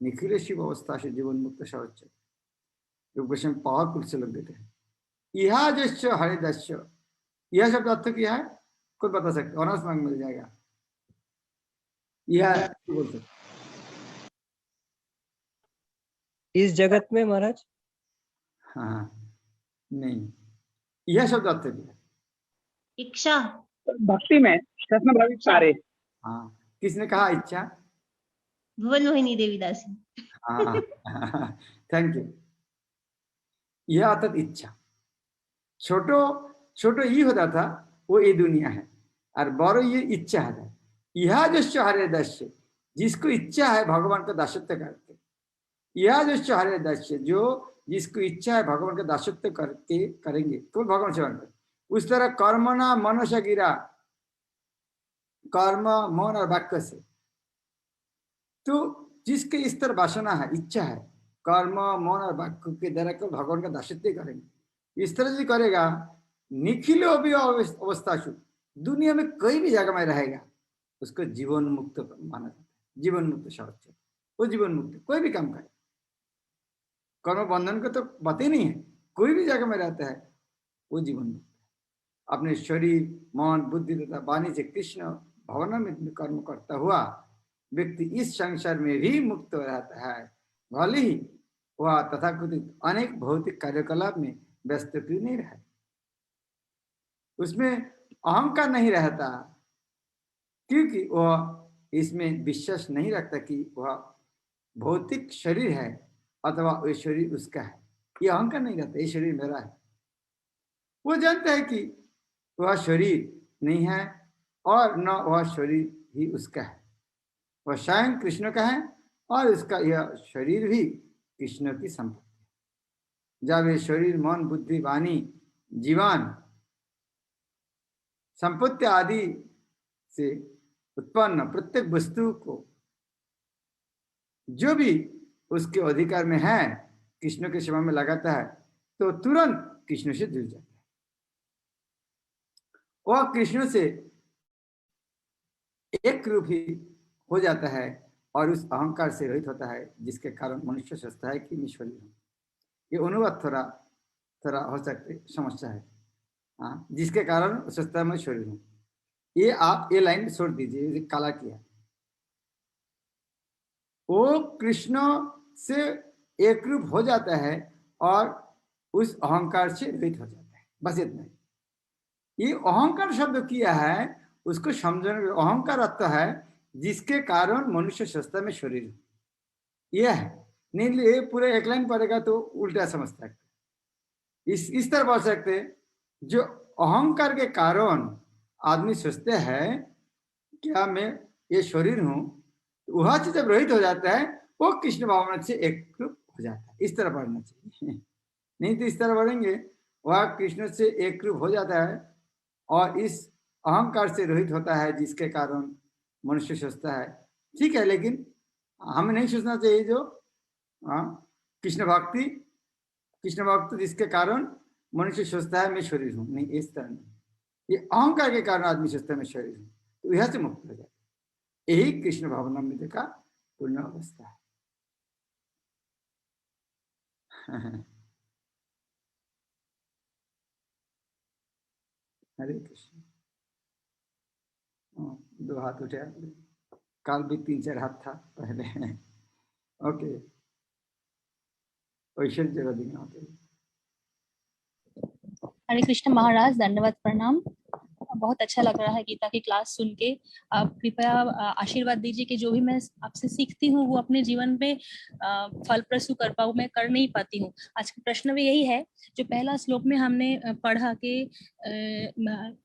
निखिल शिव अवस्था से जीवन मुक्त सर्वोच्च। रूप गोस्वामी पावरफुल से लोग देते हैं। यह जस्य हरे दस्य, यह शब्द अर्थ क्या है? कोई बता सकते? ऑनर्स मार्क मिल जाएगा। यह बोल सकते इस जगत में महाराज? हाँ, नहीं, यह शब्द अर्थ क्या है? इच्छा, भक्ति में कृष्ण भावित कार्य। हाँ, किसने कहा इच्छा? भुवन मोहिनी देवीदास। हाँ, थैंक यू। यह अर्थात इच्छा। छोटो छोटो ये होता था, वो ये दुनिया है, और बड़ो ये इच्छा है। यह जो हरे दस्य, जिसको इच्छा है भगवान का दासत्व करके, यह जो हरे दस्य, जो जिसको इच्छा है भगवान का दासत्व करके करेंगे तो भगवान सेवन करें। उस तरह कर्मणा मनुष्य गिरा, कर्म मन और वाक्य से, तो जिसके इस तरह वासना है, इच्छा है, कर्म मन और वाक्य के द्वारा को भगवान का दासत्व करेंगे, इस तरह से करेगा, निखिलो भी अवस्था, दुनिया में कोई भी जगह में रहेगा, उसको जीवन मुक्त माना जाता है। जीवन मुक्त सर्वोच्च, वो जीवन मुक्त कोई भी काम करे, कर्म बंधन को तो बात ही नहीं है, कोई भी जगह में रहता है वो जीवन मुक्त है। अपने शरीर, मन, बुद्धि तथा वाणी से कृष्ण भावनामृत में कर्म करता हुआ व्यक्ति इस संसार में भी मुक्त रहता है, भले ही वह तथाकथित अनेक भौतिक कार्यकलाप में व्यस्त क्यों नहीं रहे। उसमें अहंकार नहीं रहता, क्योंकि वह इसमें विश्वास नहीं रखता कि वह भौतिक शरीर है अथवा वह शरीर उसका है। ये अहंकार नहीं रहता, ये शरीर मेरा है। वो जानता है कि वह शरीर नहीं है और न वह शरीर ही उसका है, वह स्वयं कृष्ण का है और उसका यह शरीर भी कृष्ण की संपत्ति। जब ये शरीर, मन, बुद्धि, वाणी, जीवन, संपत्ति आदि से उत्पन्न प्रत्येक वस्तु को जो भी उसके अधिकार में है कृष्ण के सेवा में लगाता है, तो तुरंत कृष्ण से जुड़ जाता है। वह कृष्ण से एक रूप ही हो जाता है और उस अहंकार से रहित होता है, जिसके कारण मनुष्य सोचता है कि मैं ईश्वरी हूँ। ये अनुवाद थोड़ा हो सकते समस्या है, हाँ, जिसके कारण सोचता है मैं ईश्वरी हूँ। ये आप ये लाइन छोड़ दीजिए, ये काला किया। वो कृष्ण से एक रूप हो जाता है और उस अहंकार से रहित हो जाता है, बस इतना ही। ये अहंकार शब्द किया है, उसको समझने में अहंकार अर्थ है जिसके कारण मनुष्य सोचता में शरीर, यह है। नहीं ये पूरे एक लाइन पढ़ेगा तो उल्टा समझता है। इस तरह बोल सकते, जो अहंकार के कारण आदमी सोचते हैं क्या मैं ये शरीर हूं, वह चीज जब रहित हो जाता है वो कृष्ण भावना से एक रूप हो जाता है। इस तरह पढ़ना चाहिए, नहीं तो इस तरह पढ़ेंगे वह कृष्ण से एक रूप हो जाता है और इस अहंकार से रहित होता है, जिसके कारण मनुष्य सोचता है। ठीक है, लेकिन हमें नहीं सोचना चाहिए जो कृष्ण भक्ति जिसके कारण मनुष्य सोचता है मैं शरीर हूं, नहीं, इस तरह नहीं। ये अहंकार के कारण आदमी सोचता है मैं शरीर हूं, तो यह से मुक्त हो जाए। यही कृष्ण भावनामृत का पूर्ण अवस्था है। हरे कृष्ण। दो हाथ उठे, काल भी 3-4 हाथ था पहले। ओके, ऐश्वर्य जगह दिखना होते। हरे कृष्ण महाराज, दंडवत प्रणाम। बहुत अच्छा लग रहा है गीता की क्लास सुन के। आप कृपया आशीर्वाद दीजिए कि जो भी मैं आपसे सीखती हूँ वो अपने जीवन में फल प्रसू कर पाऊँ। मैं कर नहीं पाती हूँ। आज का प्रश्न भी यही है, जो पहला श्लोक में हमने पढ़ा कि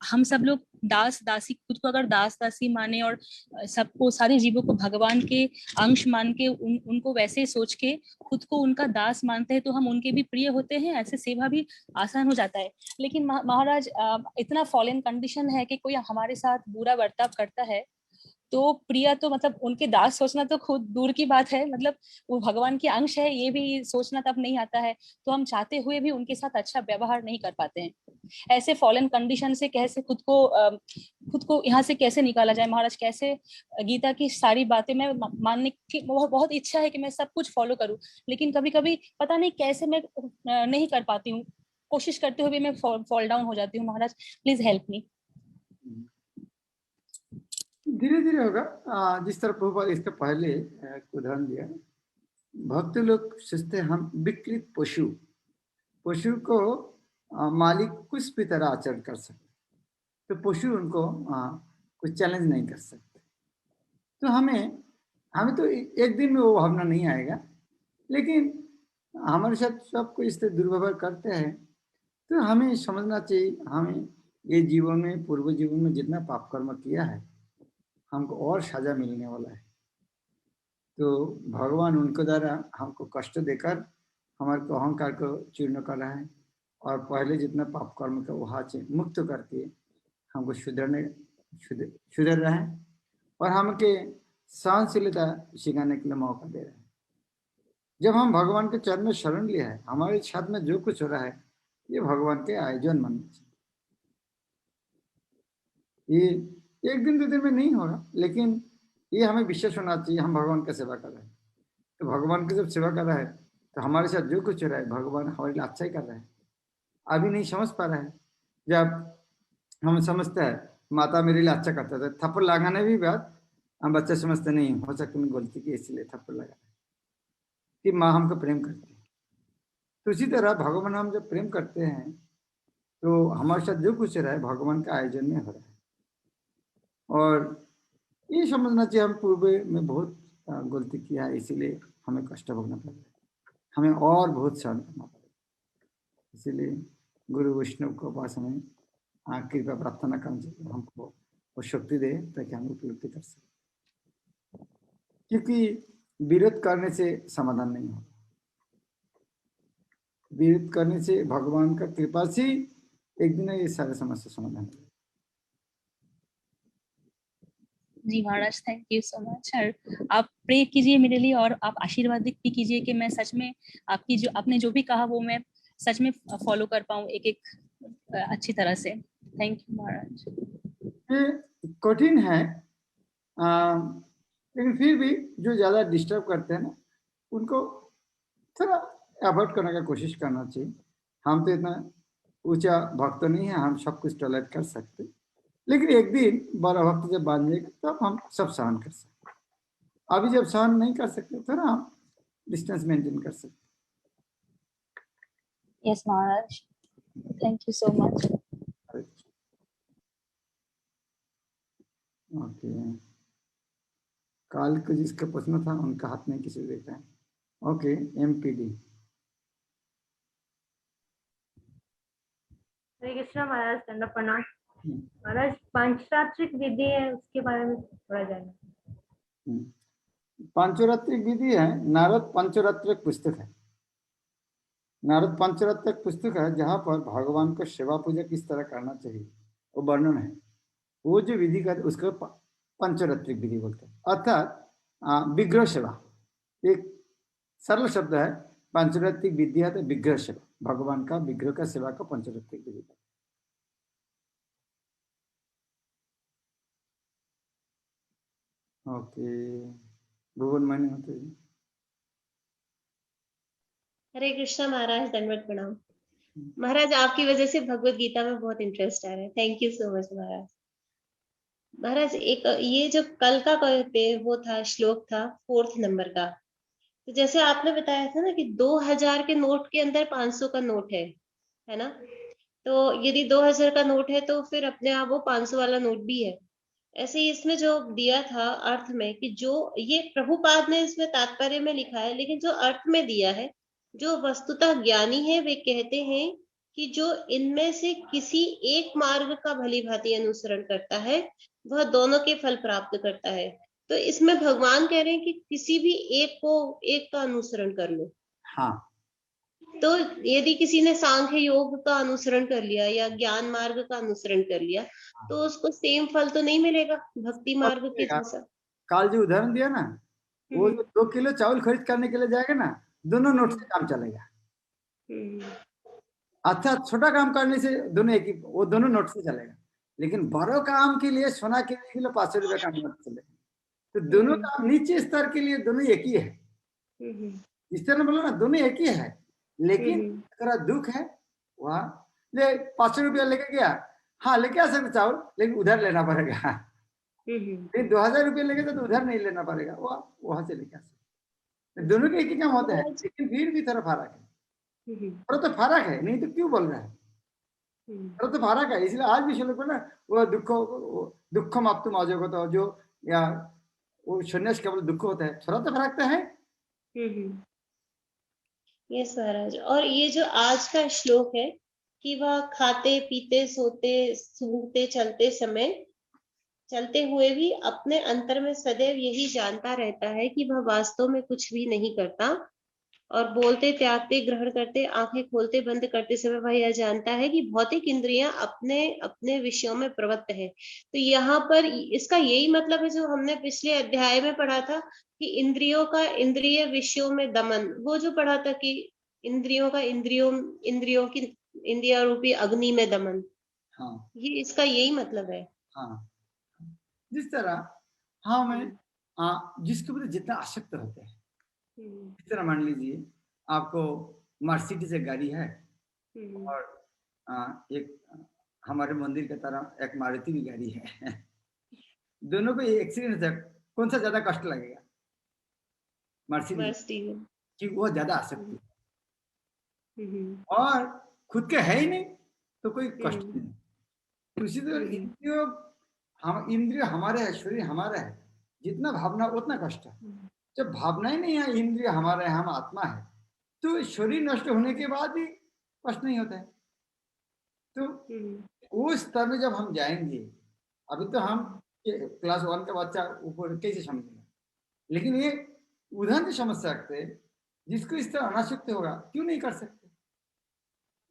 हम सब लोग दास दासी, खुद को अगर दास दासी माने और सबको, सारे जीवों को भगवान के अंश मान के उनको वैसे सोच के खुद को उनका दास मानते हैं तो हम उनके भी प्रिय होते हैं, ऐसे सेवा भी आसान हो जाता है। लेकिन महाराज, इतना फॉलन कंडीशन है कि कोई हमारे साथ बुरा बर्ताव करता है तो प्रिया तो मतलब उनके दास सोचना तो खुद दूर की बात है, मतलब वो भगवान के अंश है ये भी सोचना तब नहीं आता है, तो हम चाहते हुए भी उनके साथ अच्छा व्यवहार नहीं कर पाते हैं। ऐसे फॉलन कंडीशन से कैसे खुद को यहाँ से कैसे निकाला जाए महाराज? कैसे गीता की सारी बातें मैं मानने की बहुत इच्छा है कि मैं सब कुछ फॉलो करूं, लेकिन कभी कभी पता नहीं कैसे मैं नहीं कर पाती हूँ। कोशिश करते हुए मैं फॉल डाउन हो जाती हूँ। महाराज प्लीज हेल्प मी। धीरे धीरे होगा। जिस तरह प्रभुपाद इसके पहले उदाहरण दिया, भक्त लोग सोचते हम विकृत पशु को मालिक कुछ भी तरह आचरण कर सकते, तो पशु उनको कुछ चैलेंज नहीं कर सकते। तो हमें तो एक दिन में वो भावना नहीं आएगा, लेकिन हमारे साथ सब कोई इस तरह दुर्व्यवहार करते हैं तो हमें समझना चाहिए, हमें ये जीवन में, पूर्व जीवन में जितना पाप कर्म किया है हमको और सजा मिलने वाला है। तो भगवान उनके द्वारा हमको कष्ट देकर हमारे को अहंकार को चूर्ण कर रहा है, और पहले जितना पाप कर्म का वहाँ से मुक्त करके हमको सुधर रहा है, और हमके सहनशीलता सिखाने के लिए मौका दे रहा है। जब हम भगवान के चरण में शरण लिया है, हमारे साथ में जो कुछ हो रहा है ये भगवान के आयोजन मानना चाहिए। ये एक दिन दो दिन में नहीं होगा, लेकिन ये हमें विश्वास होना चाहिए हम भगवान का सेवा कर रहे हैं। तो भगवान की जब सेवा कर रहा है तो हमारे साथ जो कुछ हो रहा है भगवान हमारे लिए अच्छा ही कर रहा है। अभी नहीं समझ पा रहा है, जब हम समझते हैं माता मेरे लिए अच्छा करता था, थप्पड़ लगाने भी बात हम बच्चे समझते नहीं, हो सकता मैं गलती की इसलिए थप्पड़ लगा, कि माँ हमको प्रेम करती है। तो इसी तरह भगवान हम जब प्रेम करते हैं तो हमारे साथ जो कुछ हो रहा है भगवान का आयोजन में हो रहा है। और ये समझना चाहिए हम पूर्व में बहुत गलती किया है, इसीलिए हमें कष्ट भोगना पड़ रहा है, हमें और बहुत सहन करना पड़ रहा है। इसीलिए गुरु वैष्णव के पास हमें कृपा प्रार्थना करना चाहिए, हमको वो शक्ति दे ताकि हम उपलब्धि कर सकें, क्योंकि विरोध करने से समाधान नहीं होगा। विरोध करने से भगवान का कृपा से एक दिन ये सारे समस्या समाधान होगा। जी महाराज, थैंक यू सो मच। और आप प्रे कीजिए मेरे लिए, और आप आशीर्वाद भी कीजिए कि मैं सच में आपने जो भी कहा वो मैं सच में फॉलो कर पाऊँ एक एक अच्छी तरह से। थैंक यू महाराज। ये कठिन है, लेकिन फिर भी जो ज्यादा डिस्टर्ब करते हैं ना उनको थोड़ा अवॉइड करने का कोशिश करना चाहिए। हम तो इतना ऊंचा भक्त नहीं है, हम सब कुछ टॉलरेट कर सकते, लेकिन एक दिन बड़ा भक्त जब बन जाएगा तब हम सब सहन कर सकते। अभी जब सहन नहीं कर सकते तो ना हम डिस्टेंस मेंटेन कर सकते। Yes Maharaj, thank you so much. Okay, काल को जिसका प्रश्न था उनका हाथ में किसी देख रहे हैं। Okay, MPD. हरे कृष्णा महाराज, दंडवत प्रणाम। महाराज, पंचरात्रिक विधि है उसके बारे में थोड़ा जानना। पंचरात्रिक विधि है, नारद पंचरात्रिक पुस्तक है। नारद पंचरात्रिक पुस्तक है जहाँ पर भगवान को सेवा पूजा किस तरह करना चाहिए वो वर्णन है। वो जो विधि का उसको पंचरात्रिक विधि बोलते हैं, अर्थात विग्रह सेवा। एक सरल शब्द है, पंचरात्रिक विधि है विग्रह सेवा, भगवान का विग्रह का सेवा का पंचरात्रिक विधि। ओके, भुवन मानी होते हैं। हरे कृष्णा महाराज, दंडवत प्रणाम। महाराज, आपकी वजह से भगवत गीता में बहुत इंटरेस्ट आ रहा है। थैंक यू सो मच महाराज। महाराज, एक ये जो कल का वो था श्लोक था 4th नंबर का, तो जैसे आपने बताया था ना कि 2000 के नोट के अंदर 500 का नोट है ना, तो यदि 2000 का नोट है तो फिर अपने आप वो 500 वाला नोट भी है। ऐसे ही इसमें जो दिया था अर्थ में कि जो ये प्रभुपाद ने इसमें तात्पर्य में लिखा है, लेकिन जो अर्थ में दिया है, जो वस्तुतः ज्ञानी है वे कहते हैं कि जो इनमें से किसी एक मार्ग का भली भांति अनुसरण करता है वह दोनों के फल प्राप्त करता है। तो इसमें भगवान कह रहे हैं कि किसी भी एक का अनुसरण कर लो। हाँ तो यदि किसी ने सांख्य योग का अनुसरण कर लिया या ज्ञान मार्ग का अनुसरण कर लिया तो उसको सेम फल तो नहीं मिलेगा भक्ति मार्ग के जैसा। काल जो उदाहरण दिया ना, वो जो 2 किलो चावल खरीद करने के लिए जाएगा ना, दोनों नोट से काम चलेगा। अच्छा, छोटा काम करने से दोनों एक ही, वो दोनों नोट से चलेगा। लेकिन बड़ो काम के लिए सोना के लिए 500 रुपए का नोट चलेगा। तो दोनों काम नीचे स्तर के लिए दोनों एक ही है। इस तरह बोलो ना, दोनों एक ही है, लेकिन अगर दुख है वहाँ ले 500 रुपया लेके गया, हाँ लेके आ सकते चावल, लेकिन उधर लेना पड़ेगा। 2000 रुपये लेके तो उधर नहीं लेना पड़ेगा, वहां से लेके आ सकते। दोनों के एक ही काम होता है, लेकिन भीड़ भी थोड़ा फर्क है। और तो फर्क है, नहीं तो क्यों बोल रहा है? और तो फर्क है, इसलिए आज भी श्लोक में ना वो दुखम आप तुम आजो को, तो जो या वो सन्यास केवल दुख होता है, थोड़ा तो फर्क तो है। यस महाराज। और ये जो आज का श्लोक है कि वह खाते पीते सोते सूंघते चलते हुए भी अपने अंतर में सदैव यही जानता रहता है कि वह वास्तव में कुछ भी नहीं करता, और बोलते त्यागते ग्रहण करते आंखें खोलते बंद करते समय वह यह जानता है कि भौतिक इंद्रियां अपने अपने विषयों में प्रवृत्त है। तो यहाँ पर इसका यही मतलब है जो हमने पिछले अध्याय में पढ़ा था कि इंद्रियों का इंद्रिय विषयों में दमन, वो जो पढ़ा था कि इंद्रियों का इंद्रियों की इंद्रिया रूपी अग्नि में दमन। हाँ, ये इसका यही मतलब है। हाँ, जिस तरह हमें जिसके प्रति जितना आसक्त होते हैं, इस तरह मान लीजिए आपको मर्सिडीज से गाड़ी है और एक हमारे मंदिर की तरह एक मारुति भी गाड़ी है। दोनों को एक्सीडेंट है, कौन सा ज्यादा कष्ट लगेगा? मर्सिडीज, कि वो ज्यादा आसक्ति और खुद के है ही नहीं तो कोई कष्ट नहीं। उसी तरह इंद्रिय हमारे है, शरीर हमारा है, जितना भावना उतना कष्ट है। जब भावनाएं नहीं है, इंद्रिय हमारा है, हम आत्मा है, तो शरीर नष्ट होने के बाद भी कष्ट नहीं होता है। तो उस स्तर में जब हम जाएंगे, अभी तो हम क्लास 1 का बच्चा ऊपर कैसे समझेगा, लेकिन ये उदाहरण से समझ सकते, जिसको इस तरह अनासक्ति होगा क्यों नहीं कर सकते?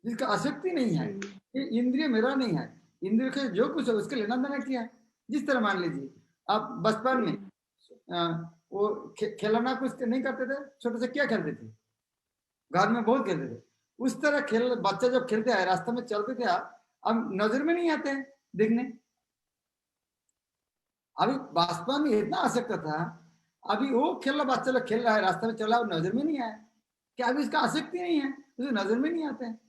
जिसका आसक्ति नहीं है, ये इंद्रिय मेरा नहीं है, इंद्रिय के जो कुछ है उसके लेना देना किया है। जिस तरह मान लीजिए आप बचपन में वो खिलौना कुछ नहीं करते थे, छोटे से क्या खेलते थे, घर में बहुत खेलते थे। उस तरह खेल बच्चा जब खेलते हैं, रास्ते में चलते थे, अब नजर में नहीं आते हैं देखने। अभी बचपन में इतना आसक्त था, अभी वो खेल बच्चा लोग खेल रहा है, रास्ते में चला, नजर में नहीं आया, क्या अभी इसका आसक्ति नहीं है, उसे नजर में नहीं आता है।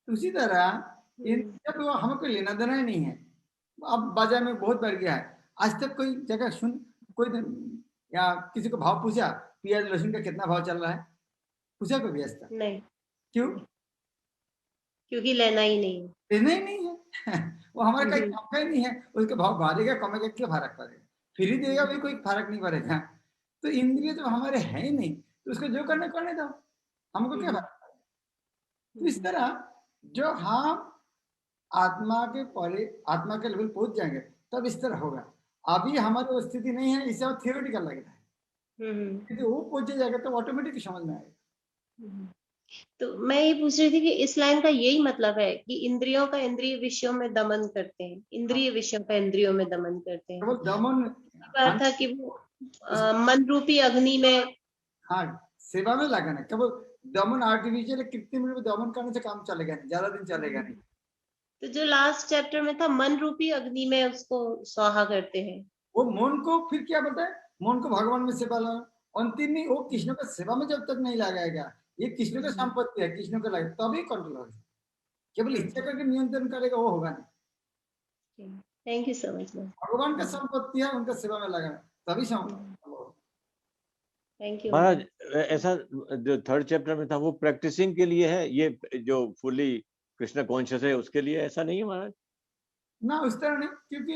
उसी तरह जब हमें कोई लेना देना ही नहीं है, अब बाजार में बहुत बढ़ गया है। आज तक कोई जगह कोई या किसी को भाव पूछा, प्याज लहसुन का कितना भाव चल रहा है, पूछा कोई व्यस्त नहीं? क्यों? क्योंकि लेना ही नहीं है। वो हमारे कहीं काम का ही नहीं है, उसके भाव बढ़ेगा कमेगा क्या फर्क पड़ेगा, फिर ही देगा भी कोई फर्क नहीं पड़ेगा। तो इंद्रिय जो हमारे है ही नहीं, तो उसको जो करने दो, हमको क्या फर्क पड़ेगा। तो इस तरह जो हम आत्मा के लेवल पहुंच जाएंगे तब इस तरह होगा। अभी हमारी वो स्थिति नहीं है, इसे थियोरेटिकल लग रहा है, यदि वो पहुंच जाएगा तो ऑटोमेटिक समझ में आएगा। तो मैं ये पूछ रही थी कि इस लाइन का यही मतलब है कि इंद्रियों का इंद्रिय विषयों में दमन करते हैं, इंद्रिय विषयों का इंद्रियों में दमन करते हैं। दमन था कि वो मन रूपी अग्नि में, हाँ, सेवा में लगाना। केवल दमन आर्टिफिशियल कृत्रिम रूप दमन करने से काम चलेगा नहीं, ज्यादा दिन चलेगा नहीं। तो जो लास्ट चैप्टर में था, मन रूपी अग्नि में उसको स्वाहा करते हैं। वो मन को फिर क्या बोलता है, मन को भगवान में सेवा लगा, अंतिम में वो कृष्ण का सेवा में जब तक नहीं लगाएगा, ये कृष्ण का संपत्ति है, कृष्ण का लगे तभी कंट्रोल होगा। केवल इच्छा करके नियंत्रण करेगा वो होगा नहीं। Thank you so much. भगवान का संपत्ति है, उनका सेवा में लगाना तभी थैंक यू महाराज। ऐसा जो 3rd चैप्टर में था वो प्रैक्टिसिंग के लिए है, ये जो फुली कृष्ण कॉन्शियस है उसके लिए ऐसा नहीं है महाराज। ना उस तरह नहीं, क्योंकि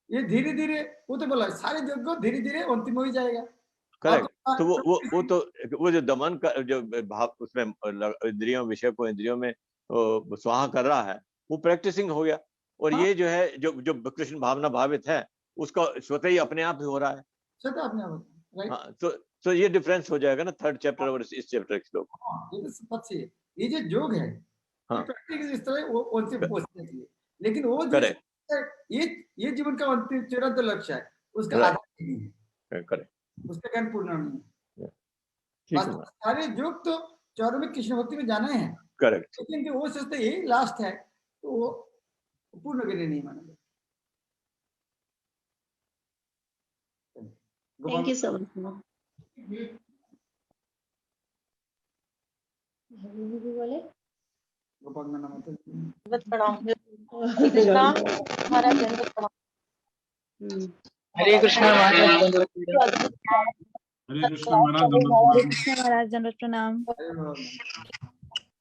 ये धीरे धीरे, वो तो बोला सारे यज्ञ धीरे धीरे अंतिम हो ही जाएगा। करेक्ट। तो वो जो दमन का जो भाव उसमें इंद्रियों विषय को इंद्रियों में स्वाहा कर रहा है, वो प्रैक्टिसिंग हो गया। और ये जो है जो जो कृष्ण भावना भावित है उसका स्वतः ही अपने आप ही हो रहा है। स्वतः अपने आप होता है, हाँ, तो ये डिफरेंस हो जाएगा ना थर्ड चैप्टर और इस चैप्टर के श्लोक। ये तो बात सही है। ये जो योग है, हाँ, प्रैक्टिकल इस तरह वो उनसे पूछने के लिए, लेकिन वो जो करेक्ट, ये जीवन का अंतिम चूड़ांत लक्ष्य है, उसका Right. आधार नहीं है, करेक्ट, उसका ज्ञान पूर्ण नहीं है। ठीक है वास्तव में सारे योग तो चारों में कृष्ण भक्ति में जाना है, करेक्ट। लेकिन जो वो सोचते यही लास्ट है, तो वो पूर्ण के लिए नहीं माना जाता। Thank you so much. बोले गोपाल का नाम होता है। प्रणाम कृष्णा महाराज, दंडवत प्रणाम। हरे कृष्णा महाराज, दंडवत हरे कृष्णा महाराज, दंडवत प्रणाम। हरे कृष्णा महाराज, दंडवत प्रणाम।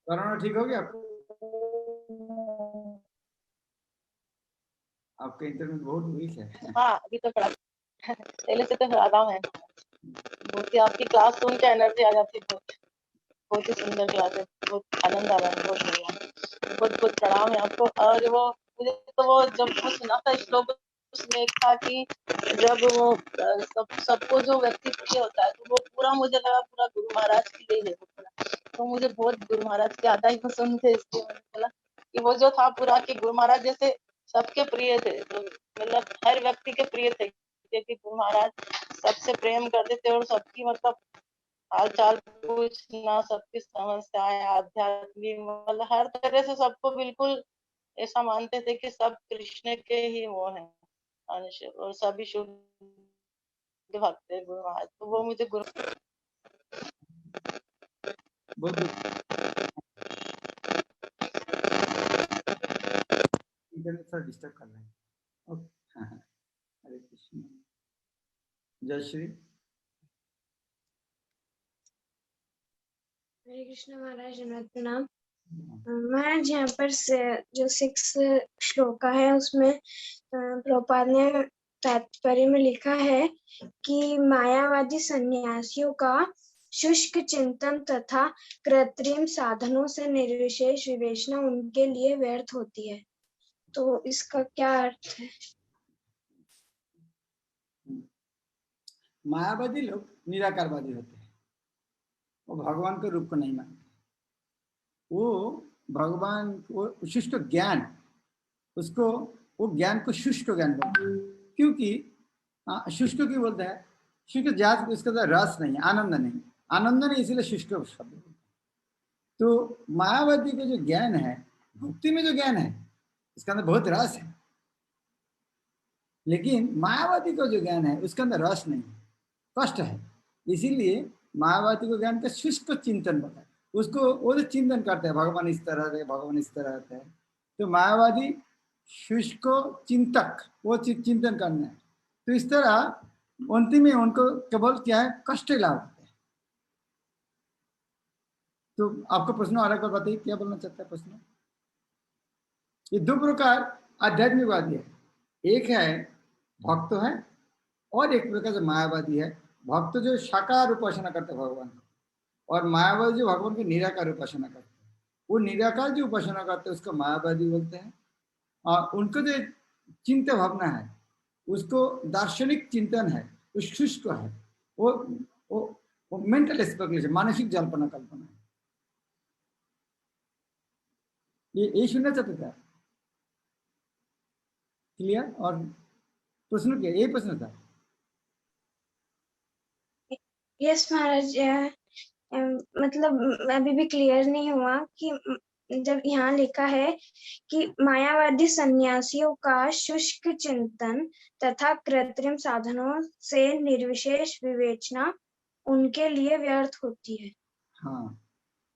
कोरोना ठीक हो गया आपका इंटरनेट बहुत वीक है। हाँ, अभी तो थोड़ा पहले से तो आराम है। बहुत ही आपकी क्लास सुन के एनर्जी आ जाती है। बहुत ही सुंदर क्लास है, बहुत आनंद आ रहा है, बहुत बढ़िया। बहुत बहुत प्रणाम है आपको। और वो मुझे तो वो जब वो सुना था श्लोक, उसमें एक था कि जब वो सबको जो व्यक्ति प्रिय होता है, तो वो पूरा मुझे लगा पूरा गुरु महाराज के लिए है वो पूरा। तो मुझे बहुत गुरु महाराज के आता ही पसंद थे, इसलिए मैंने बोला कि वो जो था पूरा कि गुरु महाराज जैसे सबके प्रिय थे, तो मतलब हर व्यक्ति के प्रिय थे, क्योंकि गुरु महाराज सबसे प्रेम करते थे और सबकी मतलब हाल चाल पूछना, सबकी समस्याएं, आध्यात्मिक मतलब हर तरह से सबको बिल्कुल ऐसा मानते थे कि सब कृष्ण के ही वो हैं अंश, और सभी शुद्ध भक्त है गुरु महाराज। तो वो मुझे गुरु बहुत इंटरनेट थोड़ा डिस्टर्ब कर रहे हैं। ओके, हरे कृष्ण। जय श्री हरे कृष्ण महाराज, दंडवत प्रणाम। महाराज यहाँ पर जो 6 श्लोका है उसमें प्रभुपाद ने तात्पर्य में लिखा है कि मायावादी सन्यासियों का शुष्क चिंतन तथा कृत्रिम साधनों से निर्विशेष विवेचना उनके लिए व्यर्थ होती है। तो इसका क्या अर्थ है? मायावादी लोग निराकारवादी होते हैं, वो भगवान के रूप को नहीं मानते। वो भगवान को शुष्क ज्ञान, उसको वो ज्ञान को शुष्क ज्ञान बोलते हैं। क्योंकि शुष्क क्यों बोलते हैं? शुष्क जात उसका तो रस नहीं, आनंद नहीं, आनंद नहीं, इसीलिए शुष्क शब्द। तो मायावादी का जो ज्ञान है, भक्ति में जो ज्ञान है, इसके अंदर बहुत रस है, लेकिन मायावादी का जो ज्ञान है उसके अंदर रस नहीं, कष्ट है। इसीलिए मायावादी को ज्ञान का शुष्क चिंतन बताए। उसको वो जो चिंतन करते हैं, भगवान इस तरह है, भगवान इस तरह है, तो मायावादी शुष्क चिंतक, वो चिंतन करना है। तो इस तरह अंतिम में उनको केवल क्या है, कष्ट लाभ होता है। तो आपको प्रश्न अलग बार बताइए, क्या बोलना चाहता है प्रश्न? ये 2 प्रकार आध्यात्मिकवादी है, एक है भक्त है और एक प्रकार से मायावादी है। भक्त जो साकार उपासना करते हैं भगवान को, और मायावादी जो भगवान की निराकार उपासना करते हैं। वो निराकार जो उपासना करते हैं उसको मायावादी बोलते हैं। और उनको जो चिंता भावना है, उसको दार्शनिक चिंतन है, वो शुष्क है, वो मेंटल स्पेकुलेशन, मानसिक जल्पना कल्पना है। ये सुनना चाहते थे? क्लियर? और प्रश्न क्या? यही प्रश्न था। यस महाराज, मतलब अभी भी क्लियर नहीं हुआ कि जब यहाँ लिखा है कि मायावादी सन्यासियों का शुष्क चिंतन तथा कृत्रिम साधनों से निर्विशेष विवेचना उनके लिए व्यर्थ होती है। हाँ,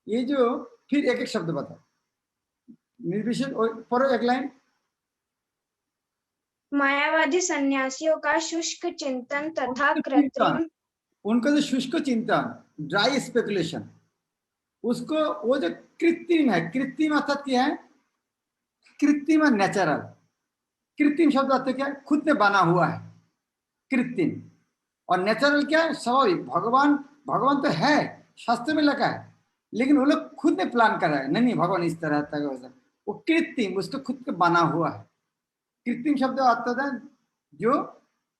ये जो फिर एक एक शब्द बता, निर्विशेष, और एक लाइन, मायावादी सन्यासियों का शुष्क चिंतन तथा कृत्रिम, उनका जो शुष्क चिंतन, ड्राई स्पेकुलेशन, उसको वो जो कृत्रिम है, कृत्रिम अर्थात क्या है, कृत्रिम और नेचुरल। कृत्रिम शब्द अर्थ क्या है, खुद ने बना हुआ है कृत्रिम, और नेचुरल क्या है, स्वाभाविक। भगवान भगवान तो है, शास्त्र में लिखा है, लेकिन वो लोग खुद ने प्लान करा है, नहीं भगवान इस तरह था वैसा, वो कृत्रिम, उसको खुद के बना हुआ है। कृत्रिम शब्द अर्थ है जो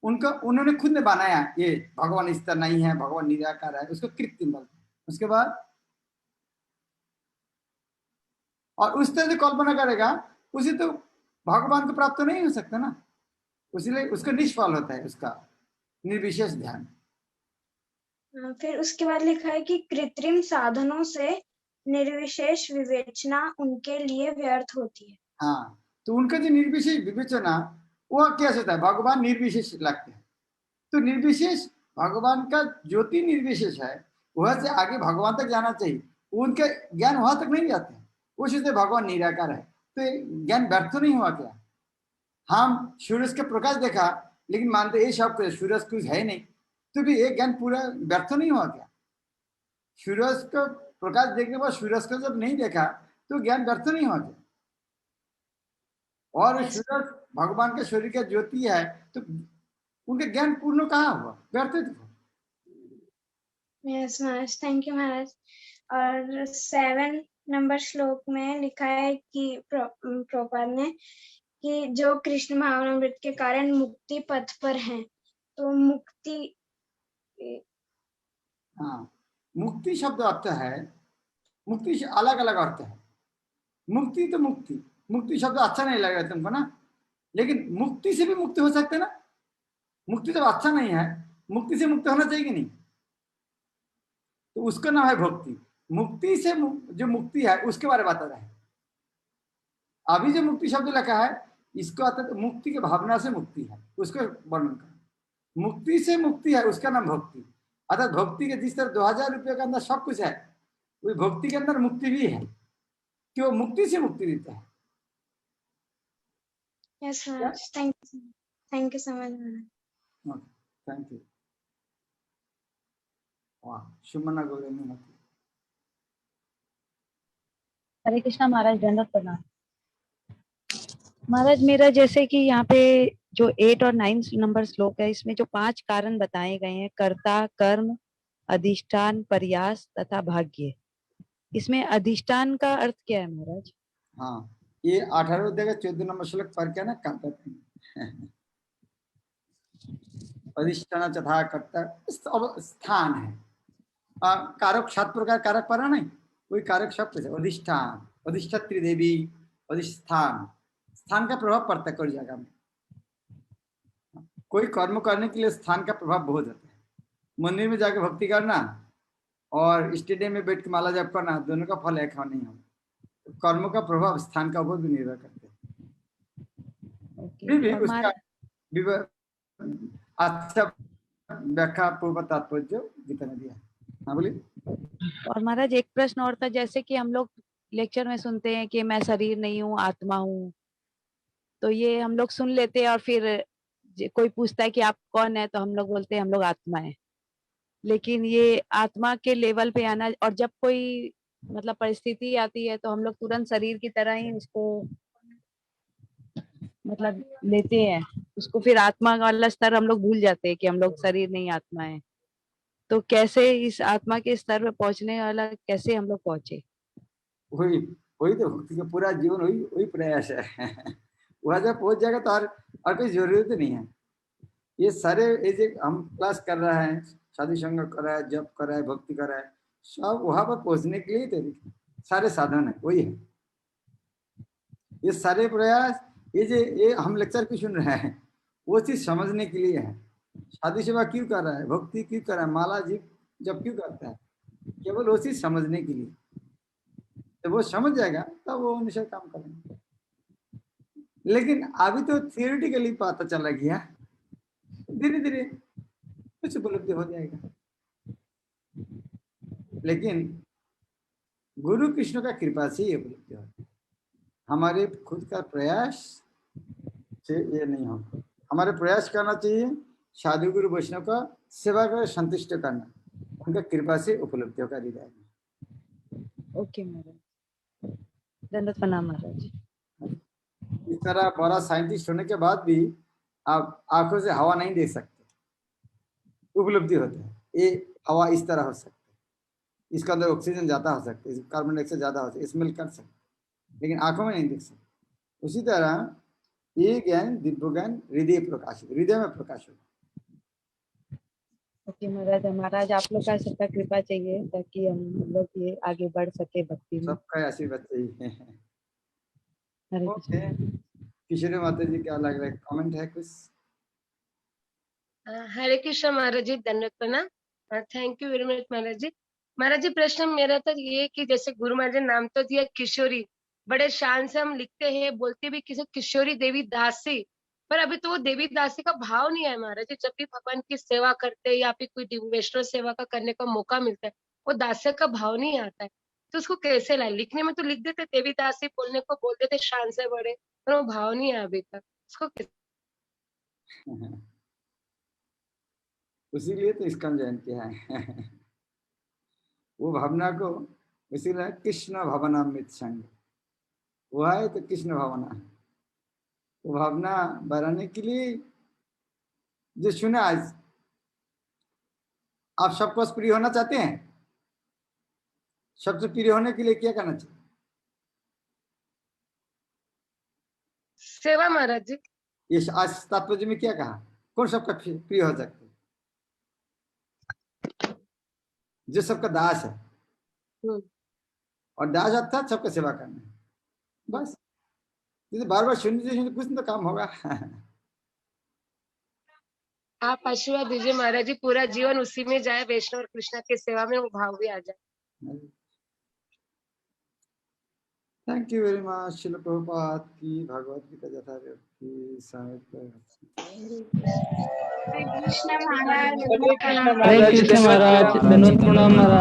उनका उन्होंने खुद ने बनाया, ये भगवान इस तरह नहीं है, भगवान निराकार है, उसको कृत्रिम बोलते हैं। उसके बाद और उस तरह से कल्पना करेगा उसे तो भगवान को प्राप्त नहीं हो सकता ना, इसलिए उसका निष्फल होता है उसका निर्विशेष ध्यान। फिर उसके बाद लिखा है कि कृत्रिम साधनों से निर्विशेष विवेचना उनके लिए व्यर्थ होती है। हाँ, तो उनका जो निर्विशेष विवेचना वो क्या होता है, भगवान निर्विशेष लगते हैं, तो निर्विशेष भगवान का ज्योति निर्विशेष है, वह से आगे भगवान तक जाना चाहिए, उनका ज्ञान वहां तक नहीं जाते हैं, वो सोचते भगवान निराकार है, तो ज्ञान व्यर्थ नहीं हुआ क्या। हम सूरज का प्रकाश देखा लेकिन मानते ये सब सूरज कुछ है नहीं, तो भी ये ज्ञान पूरा व्यर्थ नहीं हुआ क्या। सूरज का प्रकाश देखने के बाद सूरज को जब नहीं देखा तो ज्ञान व्यर्थ नहीं हुआ क्या। और सूरज भगवान के शरीर का ज्योति है, तो उनका ज्ञान पूर्ण कहाँ हुआ, व्यर्थ हुआ। यस महाराज, थैंक यू महाराज। और 7 नंबर श्लोक में लिखा है कि प्रभुपाद ने कि जो कृष्ण भावनामृत के कारण मुक्ति पथ पर हैं, तो मुक्ति, हाँ, मुक्ति शब्द अर्थ है, मुक्ति से अलग अलग अर्थ है। मुक्ति तो मुक्ति, मुक्ति शब्द अच्छा नहीं लग रहा तुमको ना, लेकिन मुक्ति से भी मुक्त हो सकते ना। मुक्ति तो अच्छा नहीं है, मुक्ति से मुक्त होना चाहिए कि नहीं, तो उसका नाम है भक्ति। मुक्ति से जो मुक्ति है उसके बारे में बता रहा है। अभी जो मुक्ति शब्द लिखा है इसको अर्थात मुक्ति की भावना से मुक्ति है, उसको वर्णन कर। मुक्ति से मुक्ति है उसका नाम भक्ति, अर्थात भक्ति के जिस तरह 2000 रुपये के अंदर सब कुछ है, उस भक्ति के अंदर मुक्ति भी है, कि वो मुक्ति से मुक्ति देता है। Yes Maharaj, thank you so much Maharaj. Thank you. वाह, सुमना गौरव। हरे कृष्णा महाराज, दंडवत प्रणाम। महाराज मेरा जैसे कि यहाँ पे जो 8 और 9 नंबर श्लोक है, इसमें जो 5 कारण बताए गए हैं, कर्ता, कर्म, अधिष्ठान, प्रयास तथा भाग्य, इसमें अधिष्ठान का अर्थ क्या है महाराज? हाँ, ये 18 अध्याय का 14 नंबर श्लोक पढ़ के ना कहते हैं अधिष्ठान तथा कर्ता स्थान है, कारक 7 प्रकार कारक पढ़ा नहीं, वही कारक शब्द है अधिष्ठान, अधिष्ठात्री देवी, अधिष्ठान, स्थान का प्रभाव पड़ता है कोई जगह में। कोई कर्म करने के लिए स्थान का प्रभाव बहुत होता है। मंदिर में जाके भक्ति करना और स्टेडियम में बैठ के माला जप करना, दोनों का फल एक नहीं होगा। तो कर्म का प्रभाव स्थान का ऊपर भी निर्भर करते हैं। भी उसका अच्छा व्याख्या पूर्व तात्पर्य गीता में दिया। हाँ बोलिए। और महाराज एक प्रश्न और था, जैसे कि हम लोग लेक्चर में सुनते हैं कि मैं शरीर नहीं हूँ, आत्मा हूँ, तो ये हम लोग सुन लेते हैं और फिर कोई पूछता है कि आप कौन है, तो हम लोग बोलते हैं हम लोग आत्मा है। लेकिन ये आत्मा के लेवल पे आना, और जब कोई मतलब परिस्थिति आती है तो हम लोग तुरंत शरीर की तरह ही उसको मतलब लेते हैं, उसको फिर आत्मा वाला स्तर हम लोग भूल जाते हैं कि हम लोग शरीर नहीं आत्मा है। तो कैसे इस आत्मा के स्तर पे पहुंचने वाला, कैसे हम लोग पहुंचे? वही वही तो भक्ति का पूरा जीवन वही प्रयास है वहां जब पहुंच जाएगा तो और कोई जरूरत नहीं है। ये सारे ये हम क्लास कर रहा है, शादी संग कर रहा है, जप कर रहा है, भक्ति कर रहा है, सब वहां पर पहुंचने के लिए तरीके सारे साधन है, वही है। ये सारे प्रयास ये हम लेक्चर क्यों सुन रहे हैं, वो चीज समझने के लिए है। शादी सेवा क्यों कर रहा है, भक्ति क्यों कर रहा है, माला जी जब क्यों करता है, केवल वो चीज समझने के लिए। जब वो समझ जाएगा तब वो अनुसार काम करेंगे। लेकिन अभी तो थियोरिटिकली पता चला गया, धीरे धीरे कुछ उपलब्धि हो जाएगा। लेकिन गुरु कृष्ण का कृपा से ये उपलब्धि होती है, हमारे खुद का प्रयास से ये नहीं होगा। हमारे प्रयास करना चाहिए साधु गुरु वैष्णव का सेवा कर संतुष्ट करना, उनका कृपा से उपलब्धि होकर जाएगा। ओके महाराज, दंडवत प्रणाम महाराज। इस तरह बड़ा साइंटिस्ट होने के बाद भी आप आंखों से हवा नहीं देख सकते, उपलब्धि होते हैं ये हवा इस तरह हो सकती है, इसके अंदर ऑक्सीजन ज्यादा हो सकता है, कार्बन डाइऑक्साइड ज्यादा हो सकता है, स्मेल कर सकते, लेकिन आंखों में नहीं देख सकते। उसी तरह ये ज्ञान दिव्य ज्ञान हृदय प्रकाशित, हृदय में प्रकाश होगा। ओके महाराज आप लोग का सबका कृपा चाहिए ताकि हम लोग ये आगे बढ़ सके भक्ति में। सबका आशीर्वाद चाहिए। हरे ओके, किशोरी माता जी क्या लग रहा है, कमेंट है कुछ? हरे कृष्ण महाराज जी, धन्यवाद प्रणाम, थैंक यू वेरी मच महाराज जी। महाराज जी प्रश्न मेरा था ये कि जैसे गुरु महाराज ने नाम तो दिया किशोरी, बड़े शान से हम लिखते हैं, बोलते भी किसी किशोरी देवी दासी, पर अभी तो वो देवी दासी का भाव नहीं है महाराज जी। जब भी भगवान की सेवा करते हैं या फिर कोई वैष्णव सेवा का करने का मौका मिलता है, वो दास्य का भाव नहीं आता है, तो उसको कैसे लाए? लिखने में तो लिख देते देवी दासी, बोलने को बोल देते शान से बड़े, पर वो भाव नहीं है अभी तक, उसको कैसे? उसीलिए तो इसका जयन किया है। वो भावना को इसीलिए कृष्ण भावनामृत संग, वो है तो कृष्ण भावना है। वो भावना बढ़ाने के लिए जो सुना आज, आप सबको प्रिय होना चाहते हैं, सबसे प्रिय होने के लिए क्या करना चाहिए? सेवा महाराज जी। ये आज तात्पर्य में क्या कहा, कौन सबका प्रिय हो सकते? जो सबका दास है, और दास अर्थात सबका सेवा करना है, बस। बार बार सुनते कुछ तो काम होगा। आप आशीर्वाद दीजिए महाराज जी, पूरा जीवन उसी में जाए, वैष्णव और कृष्णा की सेवा में, वो भाव भी आ जाए। Thank you very much. Srila Prabhupada की भगवत गीता यथार्थी कृष्ण महाराज, हरे कृष्ण महाराज, धन्यवाद प्रणाम महाराज।